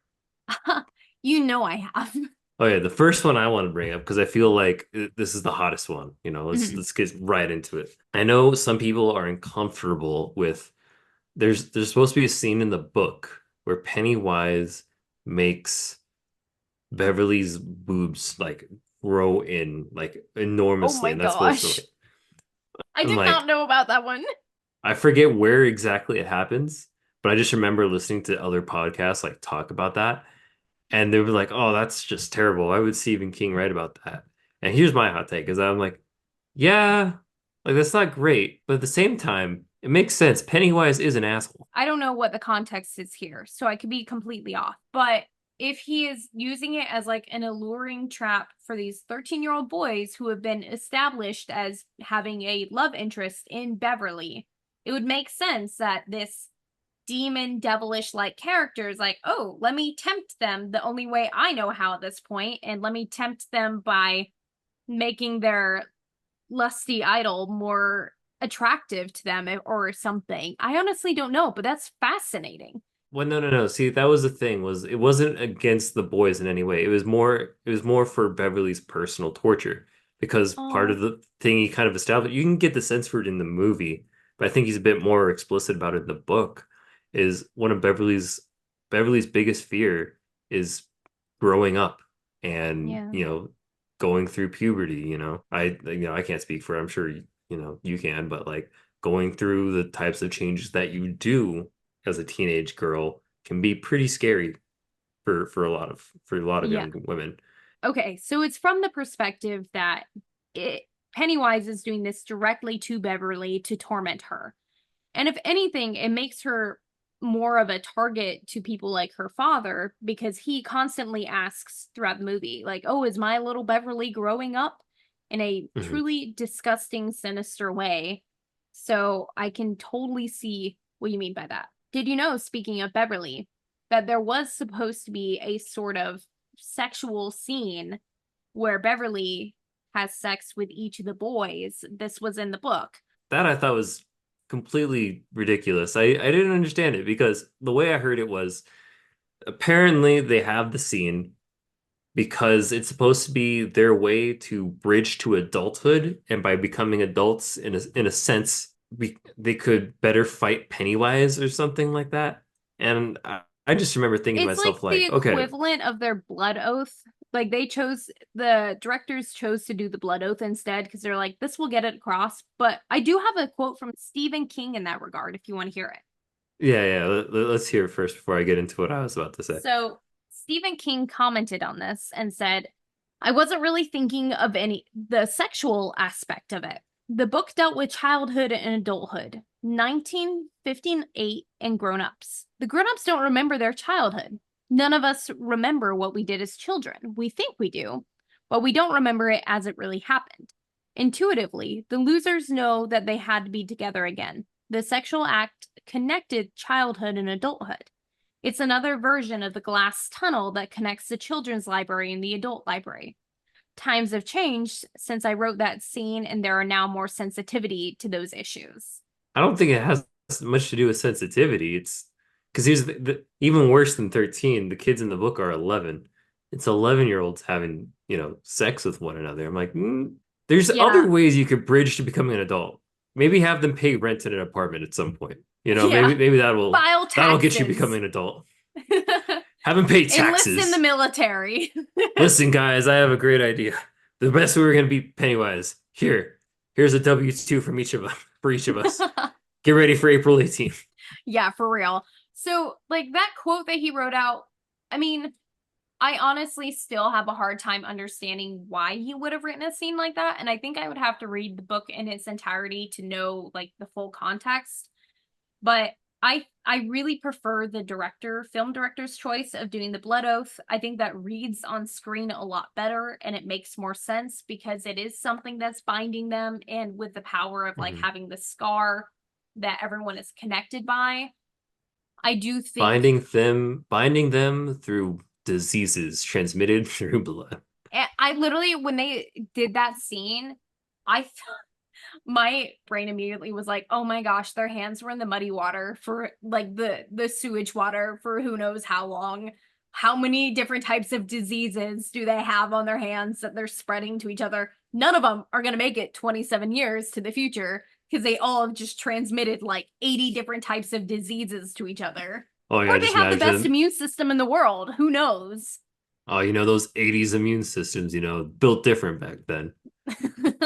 You know I have. Oh yeah, the first one I want to bring up because I feel like this is the hottest one. Let's get right into it. I know some people are uncomfortable with there's supposed to be a scene in the book where Pennywise makes Beverly's boobs like grow in like enormously, Oh my and that's supposed to gosh. like, I I'm did like not know about that one. I forget where exactly it happens, but I just remember listening to other podcasts like talk about that. And they were like, "Oh, that's just terrible. Why would Stephen King write about that?" And here's my hot take: is I'm like, yeah, like that's not great, but at the same time, it makes sense. Pennywise is an asshole. I don't know what the context is here, so I could be completely off. But if he is using it as like an alluring trap for these 13-year-old boys who have been established as having a love interest in Beverly, it would make sense that this demon devilish like character is like, oh, let me tempt them the only way I know how at this point, and let me tempt them by making their lusty idol more attractive to them or something. I honestly don't know, but that's fascinating. Well, no, no, no. See, that was the thing, was it wasn't against the boys in any way. It was more for Beverly's personal torture because part Oh, of the thing he kind of established, you can get the sense for it in the movie, but I think he's a bit more explicit about it in the book, is one of Beverly's biggest fear is growing up and, yeah. going through puberty, I can't speak for, I'm sure you can, but like going through the types of changes that you do as a teenage girl can be pretty scary for a lot of Yeah. young women. Okay, so it's from the perspective that Pennywise is doing this directly to Beverly to torment her. And if anything, it makes her more of a target to people like her father because he constantly asks throughout the movie, like, oh, is my little Beverly growing up? In a Mhm. truly disgusting, sinister way. So I can totally see what you mean by that. Did you know, speaking of Beverly, that there was supposed to be a sort of sexual scene where Beverly has sex with each of the boys? This was in the book. That I thought was completely ridiculous. I didn't understand it because the way I heard it was apparently they have the scene because it's supposed to be their way to bridge to adulthood, and by becoming adults in a sense they could better fight Pennywise or something like that. And I just remember thinking to It's like myself the like, okay, equivalent of their blood oath. Like the directors chose to do the blood oath instead because they're like, this will get it across. But I do have a quote from Stephen King in that regard if you want to hear it. yeah, yeah, let's hear it first before I get into what I was about to say. So Stephen King commented on this and said, I wasn't really thinking of the sexual aspect of it. The book dealt with childhood and adulthood, 1958 and grown-ups. The grown-ups don't remember their childhood. None of us remember what we did as children. We think we do. but we don't remember it as it really happened. Intuitively, the losers know that they had to be together again. The sexual act connected childhood and adulthood. It's another version of the glass tunnel that connects the children's library and the adult library. Times have changed since I wrote that scene, and there are now more sensitivity to those issues. I don't think it has much to do with sensitivity. It's because here's even worse than 13. The kids in the book are 11. It's 11-year-olds having, sex with one another. I'm like, there's Yeah. other ways you could bridge to becoming an adult. Maybe have them pay rent in an apartment at some point. Yeah. Maybe that'll File get you taxes. becoming an adult. Have them pay Enlist in the taxes. military. Listen, guys, I have a great idea. The best way we're gonna beat Pennywise. Here's a W-2 from each of us for each of us. Get ready for April 18th. Yeah, for real. So, like, that quote that he wrote out, I mean, I honestly still have a hard time understanding why he would have written a scene like that. And I think I would have to read the book in its entirety to know, like, the full context. But I really prefer the film director's choice of doing the blood oath. I think that reads on screen a lot better and it makes more sense because it is something that's binding them, and with the power of like having the scar that everyone is connected by. I do think Binding them through diseases transmitted through blood. I literally, when they did that scene, I my brain immediately was like, oh my gosh, their hands were in the muddy water for like the sewage water for who knows how long. How many different types of diseases do they have on their hands that they're spreading to each other? None of them are going to make it 27 years to the future because they all have just transmitted like 80 different types of diseases to each other. Oh yeah, Or they just have the best imagine. immune system in the world. Who knows? Oh, those 80s immune systems, built different back then.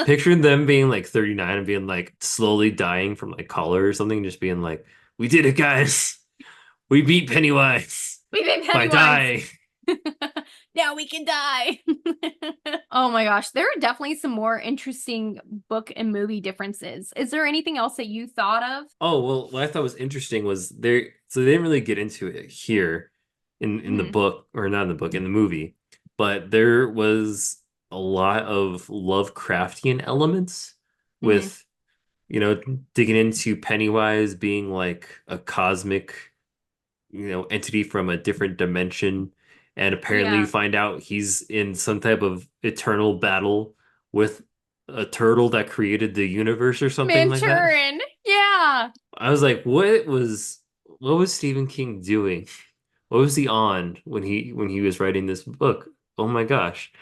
Picturing them being like 39 and being like slowly dying from like cholera or something, just being like, "We did it, guys. We beat Pennywise. We made If I Pennywise. die." Now we can die. Oh my gosh, there are definitely some more interesting book and movie differences. Is there anything else that you thought of? Oh, well, what I thought was interesting was so they didn't really get into it here in the Hmm. book, or not in the book, in the movie, but there was a lot of Lovecraftian elements Hmm. with, digging into Pennywise being like a cosmic, entity from a different dimension. And apparently you Yeah. find out he's in some type of eternal battle with a turtle that created the universe or something like that. Manturin. Yeah. I was like, what was Stephen King doing? What was he on when he was writing this book? Oh my gosh.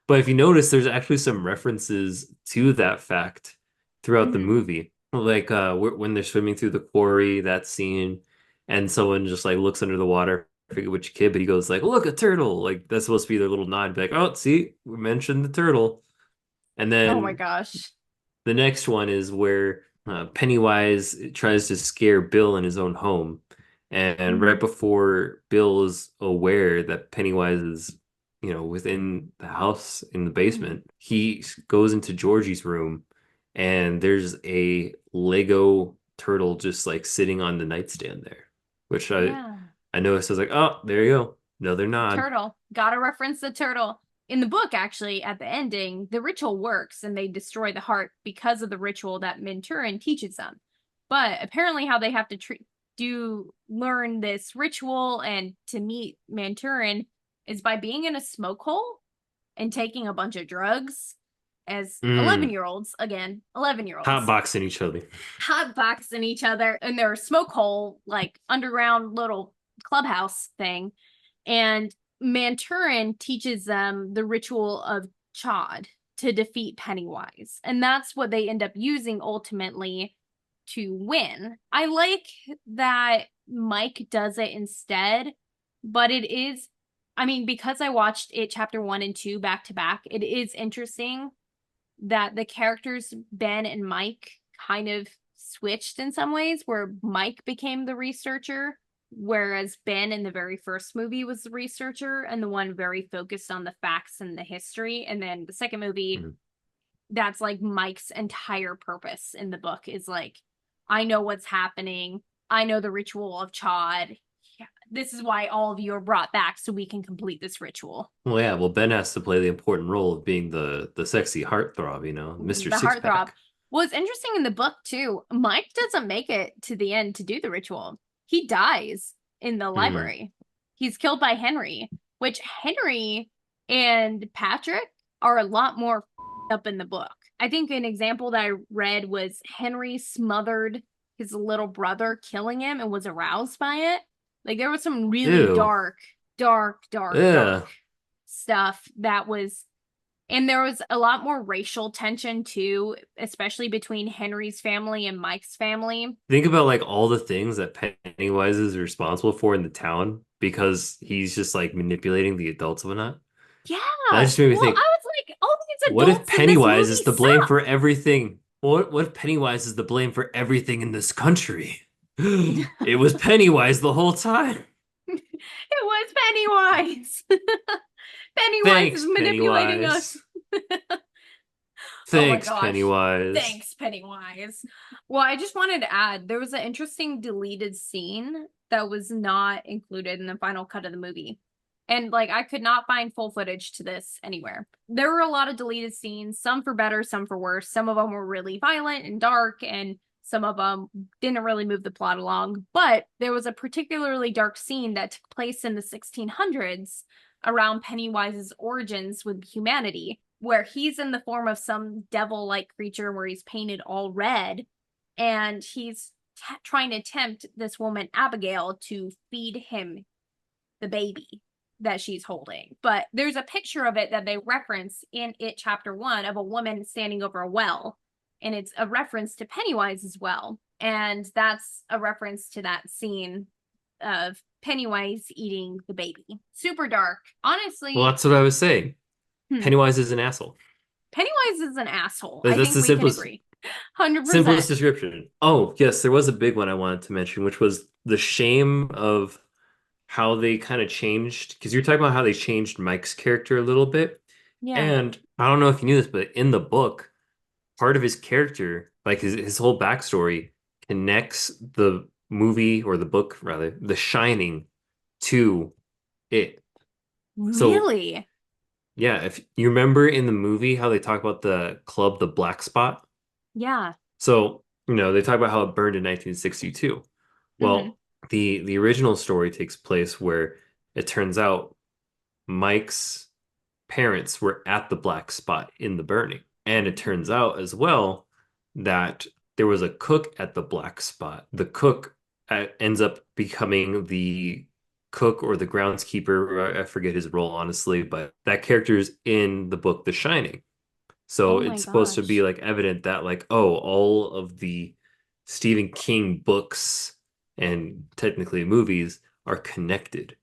But if you notice, there's actually some references to that fact throughout the Hmm. movie. Like when they're swimming through the quarry, that scene, and someone just like looks under the water. I forget which kid, but he goes like, "Look, a turtle!" Like that's supposed to be their little nod, be like, "Oh, see, we mentioned the turtle." And Oh my then gosh. the next one is where Pennywise tries to scare Bill in his own home. And Hmm. right before Bill is aware that Pennywise is, within the house in the Hmm. basement, he goes into Georgie's room and there's a Lego turtle just like sitting on the nightstand there, which Yeah. I noticed. I was like, oh, there you go. Another The nod. turtle. Gotta reference the turtle. In the book, actually, at the ending, the ritual works and they destroy the heart because of the ritual that Minturin teaches them. But apparently, how they have to learn this ritual and to meet Manturin is by being in a smoke hole and taking a bunch of drugs as 11 Mm, year olds, again, 11-year-olds, hotboxing each other. hotboxing each other in their smoke hole, like underground little clubhouse thing. And Manturin teaches them the ritual of Chod to defeat Pennywise. And that's what they end up using ultimately to win. I like that Mike does it instead, but it is, I mean, because I watched it chapter 1 and 2 back to back, it is interesting that the characters Ben and Mike kind of switched in some ways, where Mike became the researcher, whereas Ben in the very first movie was the researcher and the one very focused on the facts and the history. And then the second movie, Mm. that's like Mike's entire purpose in the book is like, I know what's happening. I know the ritual of Chod. Yeah. this is why all of you are brought back so we can complete this ritual. Well, yeah. Well, Ben has to play the important role of being the sexy heartthrob, Mr. The heartthrob. Sixpack. Well, it's interesting in the book too. Mike doesn't make it to the end to do the ritual. He dies in the Hmm. library. He's killed by Henry, which Henry and Patrick are a lot more up in the book. I think an example that I read was Henry smothered his little brother, killing him, and was aroused by it. Like there was some really Ew. dark, dark, dark, dark Yeah. stuff that was, and there was a lot more racial tension too, especially between Henry's family and Mike's family. Think about like all the things that Pennywise is responsible for in the town because he's just like manipulating the adults and whatnot. Yeah. That just made me Well, I think, was like, all these what if adults in this Pennywise is movie to blame for suck. everything? What if Pennywise is to blame for everything in this country? It was Pennywise the whole time. It was Pennywise. Pennywise is Thanks, manipulating us. Pennywise. Oh my Thanks, gosh. Pennywise. Thanks, Pennywise. Well, I just wanted to add there was an interesting deleted scene that was not included in the final cut of the movie. And like I could not find full footage to this anywhere. There were a lot of deleted scenes, some for better, some for worse. Some of them were really violent and dark, and some of them didn't really move the plot along. But there was a particularly dark scene that took place in the 1600s around Pennywise's origins with humanity, where he's in the form of some devil-like creature where he's painted all red, and he's trying to tempt this woman Abigail to feed him the baby that she's holding. But there's a picture of it that they reference in It Chapter 1 of a woman standing over a well, and it's a reference to Pennywise as well. And that's a reference to that scene of Pennywise eating the baby. Super dark. Well, Honestly, that's what I was saying. hmm, Pennywise is an asshole. Pennywise is an asshole. I That's think the we can simplest agree. 100%. simplest description. Oh, yes, there was a big one I wanted to mention, which was the shame of how they kind of changed, because you're talking about how they changed Mike's character a little bit. Yeah. And I don't know if you knew this, but in the book, part of his character, like his whole backstory, connects the movie or the book rather, The Shining to it. So Really? yeah, if you remember in the movie how they talk about the club, the Black Spot. Yeah. So, they talk about how it burned in 1962. Mm-hmm. Well, the original story takes place where it turns out Mike's parents were at the Black Spot in the burning. And it turns out as well that there was a cook at the Black Spot. The cook ends up becoming the cook or the groundskeeper. I forget his role, honestly, but that character is in the book The Shining. So Oh my it's supposed to be gosh. like evident that like, oh, all of the Stephen King books and technically movies are connected.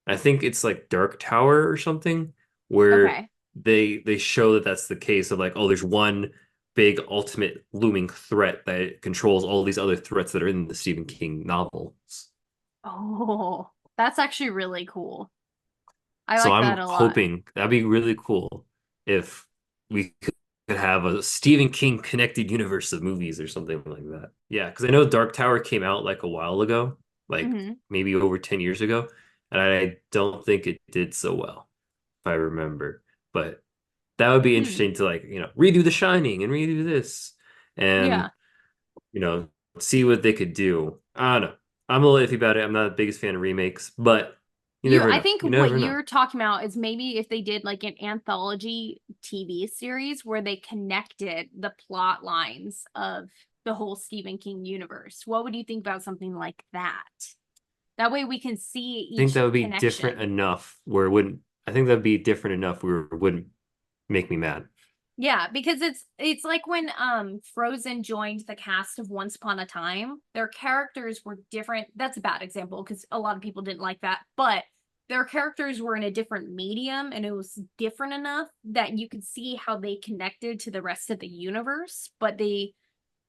I think it's like Dark Tower or something where Okay. they show that that's the case of like, oh, there's one big ultimate looming threat that controls all these other threats that are in the Stephen King novels. Oh, that's actually really cool. I So like that I'm a lot. hoping that'd be really cool if we could have a Stephen King connected universe of movies or something like that. Yeah, because I know Dark Tower came out like a while ago, like Hmm. maybe over 10 years ago, and I don't think it did so well, if I remember. But that would be Hmm. interesting to like, redo The Shining and redo this and, Yeah. you know, see what they could do. I don't know. I'm a little iffy about it. I'm not the biggest fan of remakes, but you never I know. think You what never know. you're talking about is maybe if they did like an anthology TV series where they connected the plot lines of the whole Stephen King universe. What would you think about something like that? That way we can see Think each that would be different connection. enough where it wouldn't, I think that'd be different enough where it wouldn't make me mad. Yeah, because it's like when Frozen joined the cast of Once Upon a Time, their characters were different. That's a bad example because a lot of people didn't like that, but their characters were in a different medium and it was different enough that you could see how they connected to the rest of the universe, but they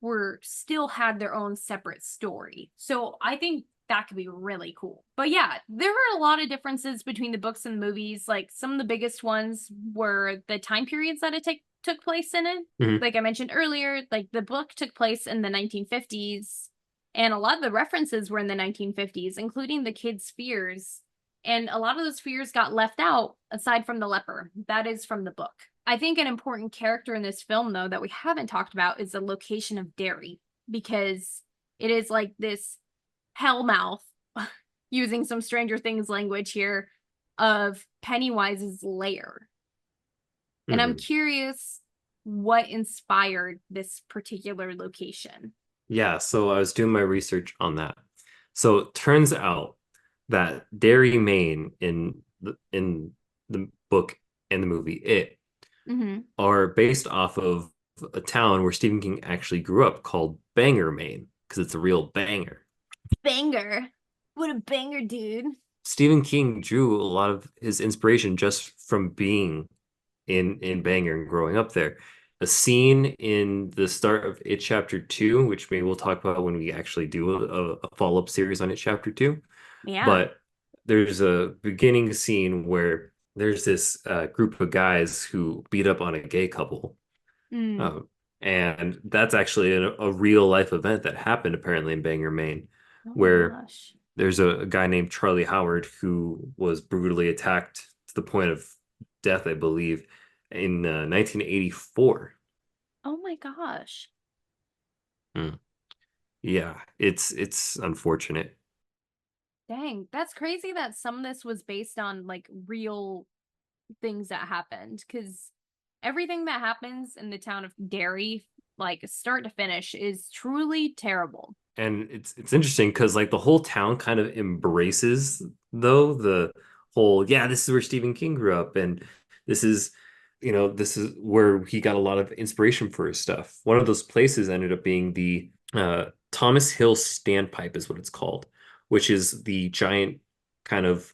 were still had their own separate story. So I think that could be really cool. But yeah, there were a lot of differences between the books and the movies. Like some of the biggest ones were the time periods that it took place in it. Mhm. Like I mentioned earlier, like the book took place in the 1950s And a lot of the references were in the 1950s, including the kids' fears. And a lot of those fears got left out aside from the leper. That is from the book. I think an important character in this film, though, that we haven't talked about is the location of Derry, because it is like this hellmouth, using some Stranger Things language here, of Pennywise's lair. And I'm curious what inspired this particular location. Yeah, so I was doing my research on that. So it turns out that Derry, Maine, in the book and the movie It, are based off of a town where Stephen King actually grew up called Bangor, Maine, because it's a real banger. Banger. What a banger, dude. Stephen King drew a lot of his inspiration just from being in Bangor and growing up there. A scene in the start of It Chapter 2, which maybe we'll talk about when we actually do a follow-up series on It Chapter 2. Yeah. But there's a beginning scene where there's this group of guys who beat up on a gay couple. And that's actually a real life event that happened apparently in Bangor, Maine, Oh my where gosh. there's a guy named Charlie Howard who was brutally attacked to the point of death, I believe, in 1984. Oh my gosh. Hmm. Yeah, it's unfortunate. Dang. That's crazy that some of this was based on like real things that happened, because everything that happens in the town of Derry, like start to finish, is truly terrible. And it's interesting because like the whole town kind of embraces though the whole, yeah, this is where Stephen King grew up, and this is, this is where he got a lot of inspiration for his stuff. One of those places ended up being the Thomas Hill Standpipe is what it's called, which is the giant kind of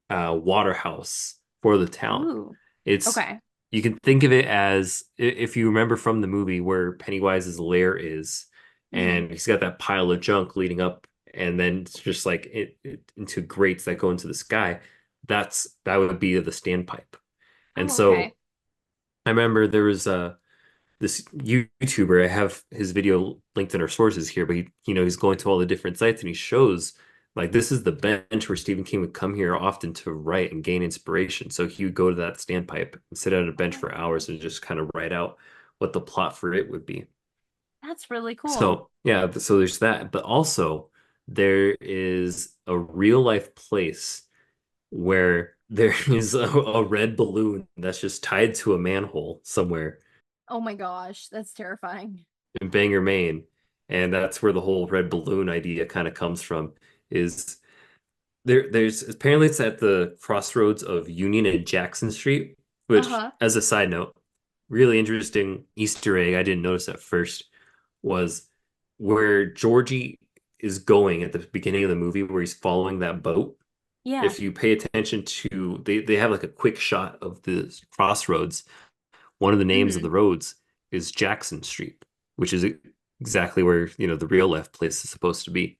water house for the town. Ooh. It's Okay. You can think of it as if you remember from the movie where Pennywise's lair is, and he's got that pile of junk leading up, and then it's just like into grates that go into the sky. That would be the standpipe. And Oh, okay. so I remember there was this YouTuber. I have his video linked in our sources here, but he's going to all the different sites and he shows like this is the bench where Stephen King would come here often to write and gain inspiration. So he would go to that standpipe and sit at a Oh bench my for hours and gosh. just kind of write out what the plot for it would be. That's really cool. So yeah, so there's that, but also there is a real life place where there is a red balloon that's just tied to a manhole somewhere Oh my gosh. That's terrifying. in Bangor, Maine. And that's where the whole red balloon idea kind of comes from. Is there's apparently it's at the crossroads of Union and Jackson Street, which, Uh-huh. as a side note, really interesting Easter egg I didn't notice at first was where Georgie is going at the beginning of the movie where he's following that boat. Yeah. If you pay attention to they have like a quick shot of the crossroads. One of the names of the roads is Jackson Street, which is exactly where, the real life place is supposed to be.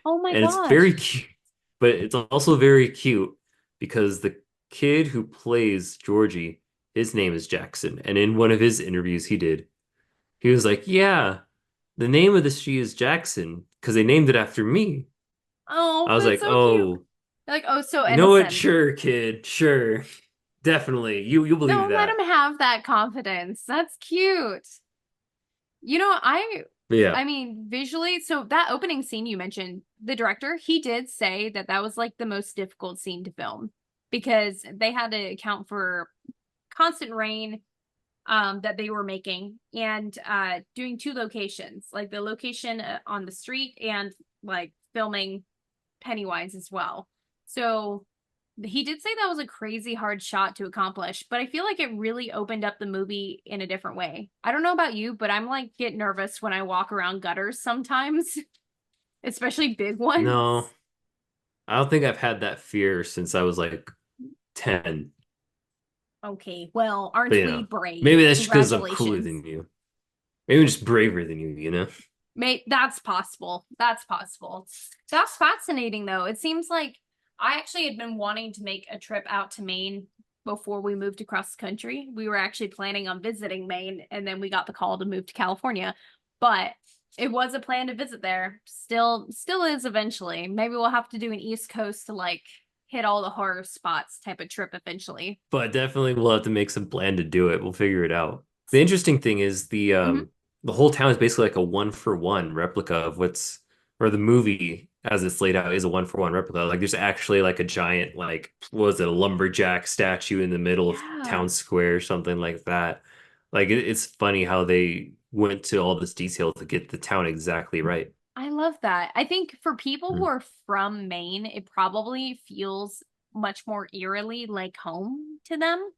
Oh my And it's very gosh. cute, but it's also very cute because the kid who plays Georgie, his name is Jackson. And in one of his interviews he was like, yeah, the name of the street is Jackson because they named it after me. Oh, I was that's like, so cute. oh, Like, oh, so you know what? innocent. Sure, kid. Sure. Definitely. You believe Don't let that. him have that confidence. That's cute. You know, I But yeah. I mean, visually, so that opening scene you mentioned, the director, he did say that that was like the most difficult scene to film because they had to account for constant rain that they were making, and doing two locations, like the location on the street and like filming Pennywise as well. So he did say that was a crazy hard shot to accomplish, but I feel like it really opened up the movie in a different way. I don't know about you, but I'm like get nervous when I walk around gutters sometimes, especially big ones. No, I don't think I've had that fear since I was like 10. Okay, well, But aren't we brave? maybe that's just because I'm cooler Congratulations. than you. Maybe I'm just braver than you. That's possible. That's possible. That's fascinating, though. It seems like I actually had been wanting to make a trip out to Maine before we moved across the country. We were actually planning on visiting Maine, and then we got the call to move to California. But It was a plan to visit there. Still is eventually. Maybe we'll have to do an East Coast to like hit all the horror spots type of trip eventually. But definitely we'll have to make some plan to do it. We'll figure it out. The interesting thing is Mhm. the whole town is basically like a one for one replica of what's or the movie as it's laid out is a one for one replica. Like there's actually like a giant like what was it, a lumberjack statue in the middle of Yeah. town square or something like that. Like it's funny how they went to all this detail to get the town exactly right. I love that. I think for people who Mm. are from Maine, it probably feels much more eerily like home to them,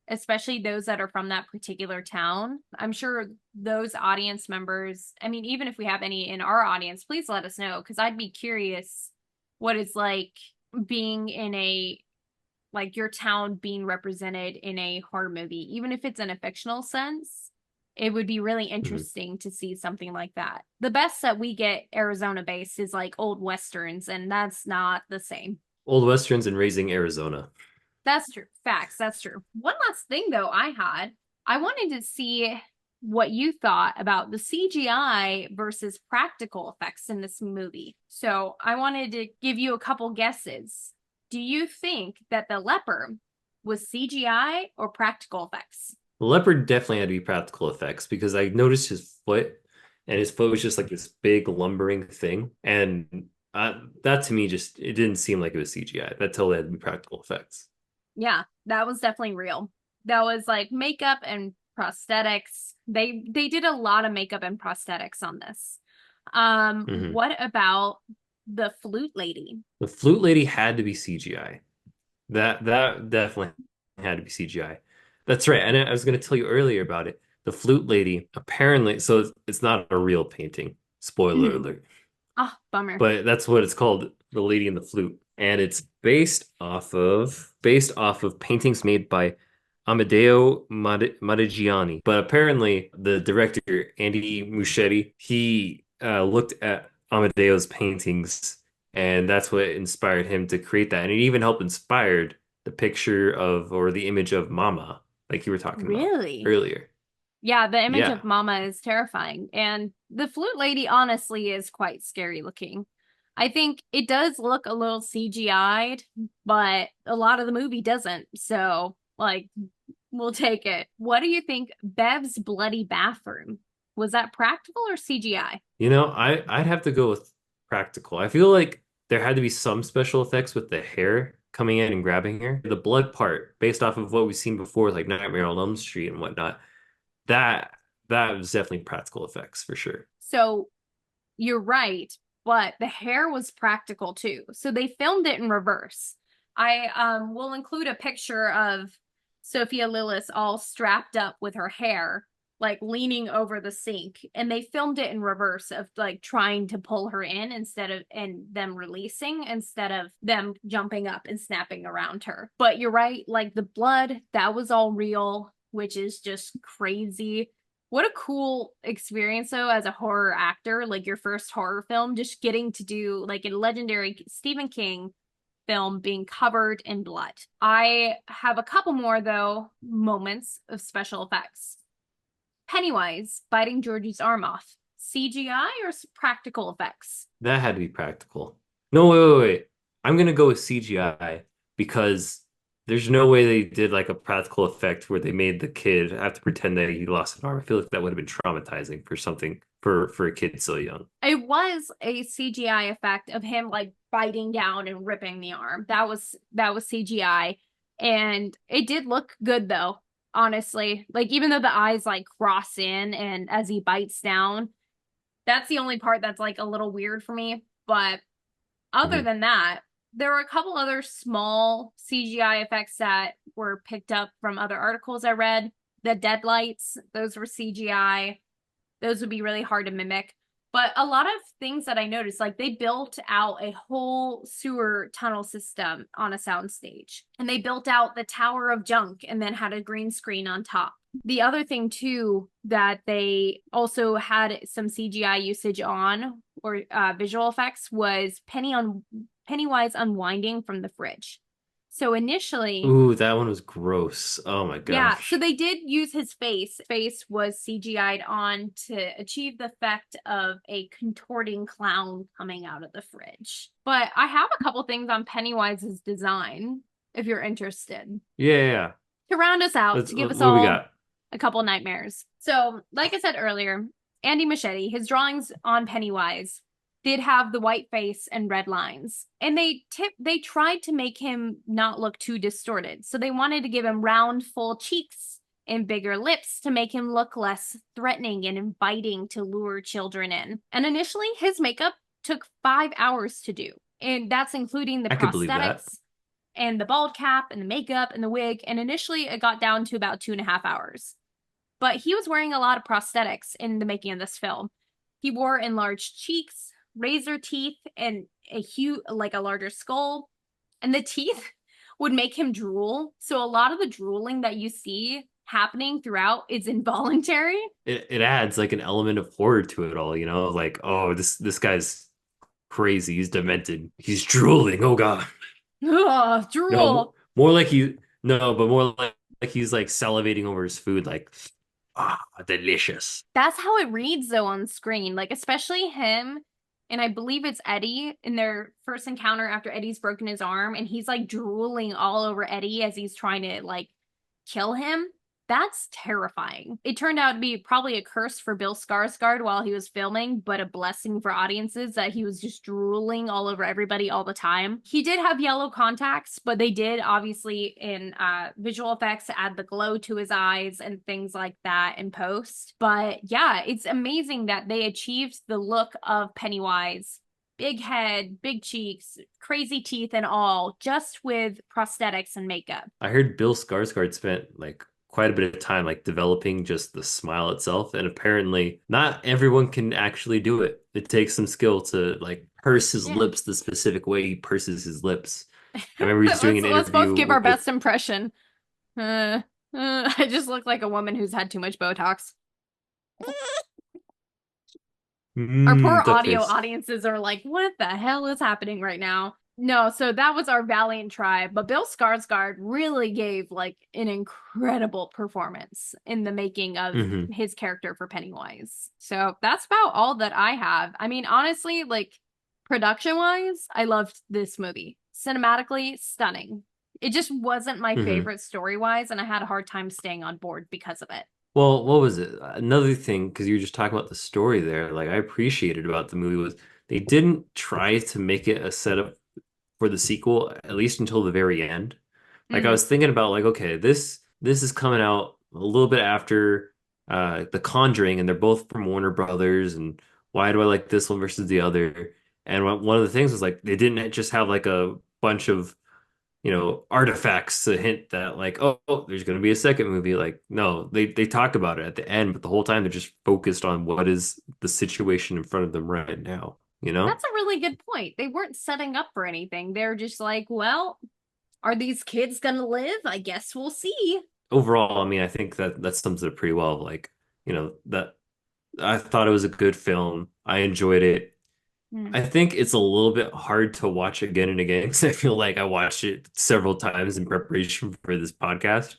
especially those that are from that particular town. I'm sure those audience members, I mean, even if we have any in our audience, please let us know because I'd be curious what it's like being in a like your town being represented in a horror movie, even if it's in a fictional sense. It would be really Mhm. interesting to see something like that. The best that we get Arizona based is like old westerns, and that's not the same. Old Westerns and Raising Arizona. That's true. Facts. That's true. One last thing, though, I wanted to see what you thought about the CGI versus practical effects in this movie. So I wanted to give you a couple guesses. Do you think that the leper was CGI or practical effects? The leopard definitely had to be practical effects because I noticed his foot, and his foot was just like this big lumbering thing, and that to me just it didn't seem like it was CGI. That totally had to be practical effects. Yeah, that was definitely real. That was like makeup and prosthetics. They did a lot of makeup and prosthetics on this. Hmm. What about the flute lady? The flute lady had to be CGI. That definitely had to be CGI. That's right. And I was going to tell you earlier about it. The flute lady apparently, so it's not a real painting. Spoiler alert. Oh, bummer. But that's what it's called, The Lady and the Flute. And it's based off of paintings made by Amedeo Modigliani. But apparently the director Andy Muschietti, he looked at Amadeo's paintings and that's what inspired him to create that. And it even helped inspired the picture of or the image of Mama, like you were talking about Really? earlier. Yeah, the image Yeah. of Mama is terrifying. And the flute lady honestly is quite scary looking. I think it does look a little CGI'd, but a lot of the movie doesn't. So, like, we'll take it. What do you think Bev's bloody bathroom? Was that practical or CGI? I'd have to go with practical. I feel like there had to be some special effects with the hair coming in and grabbing her. The blood part, based off of what we've seen before, like Nightmare on Elm Street and whatnot, that that was definitely practical effects for sure. So you're right, but the hair was practical too. So they filmed it in reverse. I will include a picture of Sophia Lillis all strapped up with her hair, like leaning over the sink, and they filmed it in reverse of like trying to pull her in instead of and them releasing instead of them jumping up and snapping around her. But you're right, like the blood, that was all real, which is just crazy. What a cool experience though as a horror actor, like your first horror film, just getting to do like a legendary Stephen King film being covered in blood. I have a couple more though moments of special effects. Pennywise biting Georgie's arm off. CGI or practical effects? That had to be practical. No, wait. I'm gonna go with CGI because there's no way they did like a practical effect where they made the kid have to pretend that he lost an arm. I feel like that would have been traumatizing for something for a kid so young. It was a CGI effect of him like biting down and ripping the arm. That was CGI. And it did look good though, honestly. Like even though the eyes like cross in and as he bites down, that's the only part that's like a little weird for me. But other Mhm. than that, there were a couple other small CGI effects that were picked up from other articles I read. The deadlights, those were CGI. Those would be really hard to mimic. But a lot of things that I noticed, like they built out a whole sewer tunnel system on a soundstage, and they built out the Tower of Junk and then had a green screen on top. The other thing too that they also had some CGI usage on or visual effects was Pennywise unwinding from the fridge. So initially, Ooh, that one was gross. Oh my yeah, so gosh. they did use his face. Face was CGI'd on to achieve the effect of a contorting clown coming out of the fridge. But I have a couple things on Pennywise's design, if you're interested, Yeah, yeah, yeah. to round us out, to give What us do we all got? a couple nightmares. So, like I said earlier, Andy Muschietti, his drawings on Pennywise did have the white face and red lines. And they tried to make him not look too distorted. So they wanted to give him round, full cheeks and bigger lips to make him look less threatening and inviting to lure children in. And initially, his makeup took 5 hours to do. And that's including the I could believe that. prosthetics and the bald cap and the makeup and the wig. And initially, it got down to about 2.5 hours. But he was wearing a lot of prosthetics in the making of this film. He wore enlarged cheeks, razor teeth, and a larger skull. And the teeth would make him drool. So a lot of the drooling that you see happening throughout is involuntary. It adds like an element of horror to it all, you know? Like, oh, this guy's crazy. He's demented. He's drooling. Oh God. Ugh, No, drool. more like he no, but more like he's like salivating over his food, like delicious. That's how it reads though on screen. Like especially him and I believe it's Eddie in their first encounter after Eddie's broken his arm and he's like drooling all over Eddie as he's trying to like kill him. That's terrifying. It turned out to be probably a curse for Bill Skarsgård while he was filming, but a blessing for audiences that he was just drooling all over everybody all the time. He did have yellow contacts, but they did obviously in visual effects add the glow to his eyes and things like that in post. But yeah, it's amazing that they achieved the look of Pennywise, big head, big cheeks, crazy teeth and all, just with prosthetics and makeup. I heard Bill Skarsgård spent like quite a bit of time like developing just the smile itself, and apparently not everyone can actually do it. It takes some skill to like purse his Yeah. lips the specific way he purses his lips. I remember he's doing an Let's both interview give our with best impression. I just look like a woman who's had too much Botox. Our poor duck audio face. audiences are like, what the hell is happening right now? No, so that was our valiant try, but Bill Skarsgård really gave like an incredible performance in the making of Hmm. his character for Pennywise. So that's about all that I have. I mean, honestly, like production wise, I loved this movie. Cinematically, stunning. It just wasn't my Hmm. favorite story wise, and I had a hard time staying on board because of it. Well, what was it? Another thing, because you were just talking about the story there, like I appreciated about the movie was they didn't try to make it a setup for the sequel, at least until the very end. Like I Mm-hmm. was thinking about like, okay, this is coming out a little bit after The Conjuring, and they're both from Warner Brothers, and why do I like this one versus the other? And one of the things was like they didn't just have like a bunch of artifacts to hint that like, oh, there's going to be a second movie. Like, no, they talk about it at the end, but the whole time they're just focused on what is the situation in front of them right now, you know? That's a really good point. They weren't setting up for anything. They're just like, well, are these kids gonna live? I guess we'll see. Overall, I mean, I think that sums it up pretty well. Like, that I thought it was a good film. I enjoyed it. Hmm. I think it's a little bit hard to watch again and again because I feel like I watched it several times in preparation for this podcast.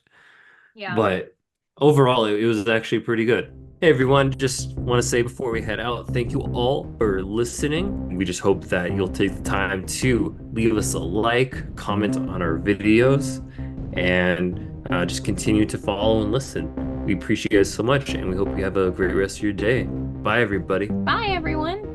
Yeah. But overall, it was actually pretty good. Hey everyone, just want to say before we head out, thank you all for listening. We just hope that you'll take the time to leave us a like, comment on our videos, and just continue to follow and listen. We appreciate you guys so much, and we hope you have a great rest of your day. Bye, everybody. Bye, everyone.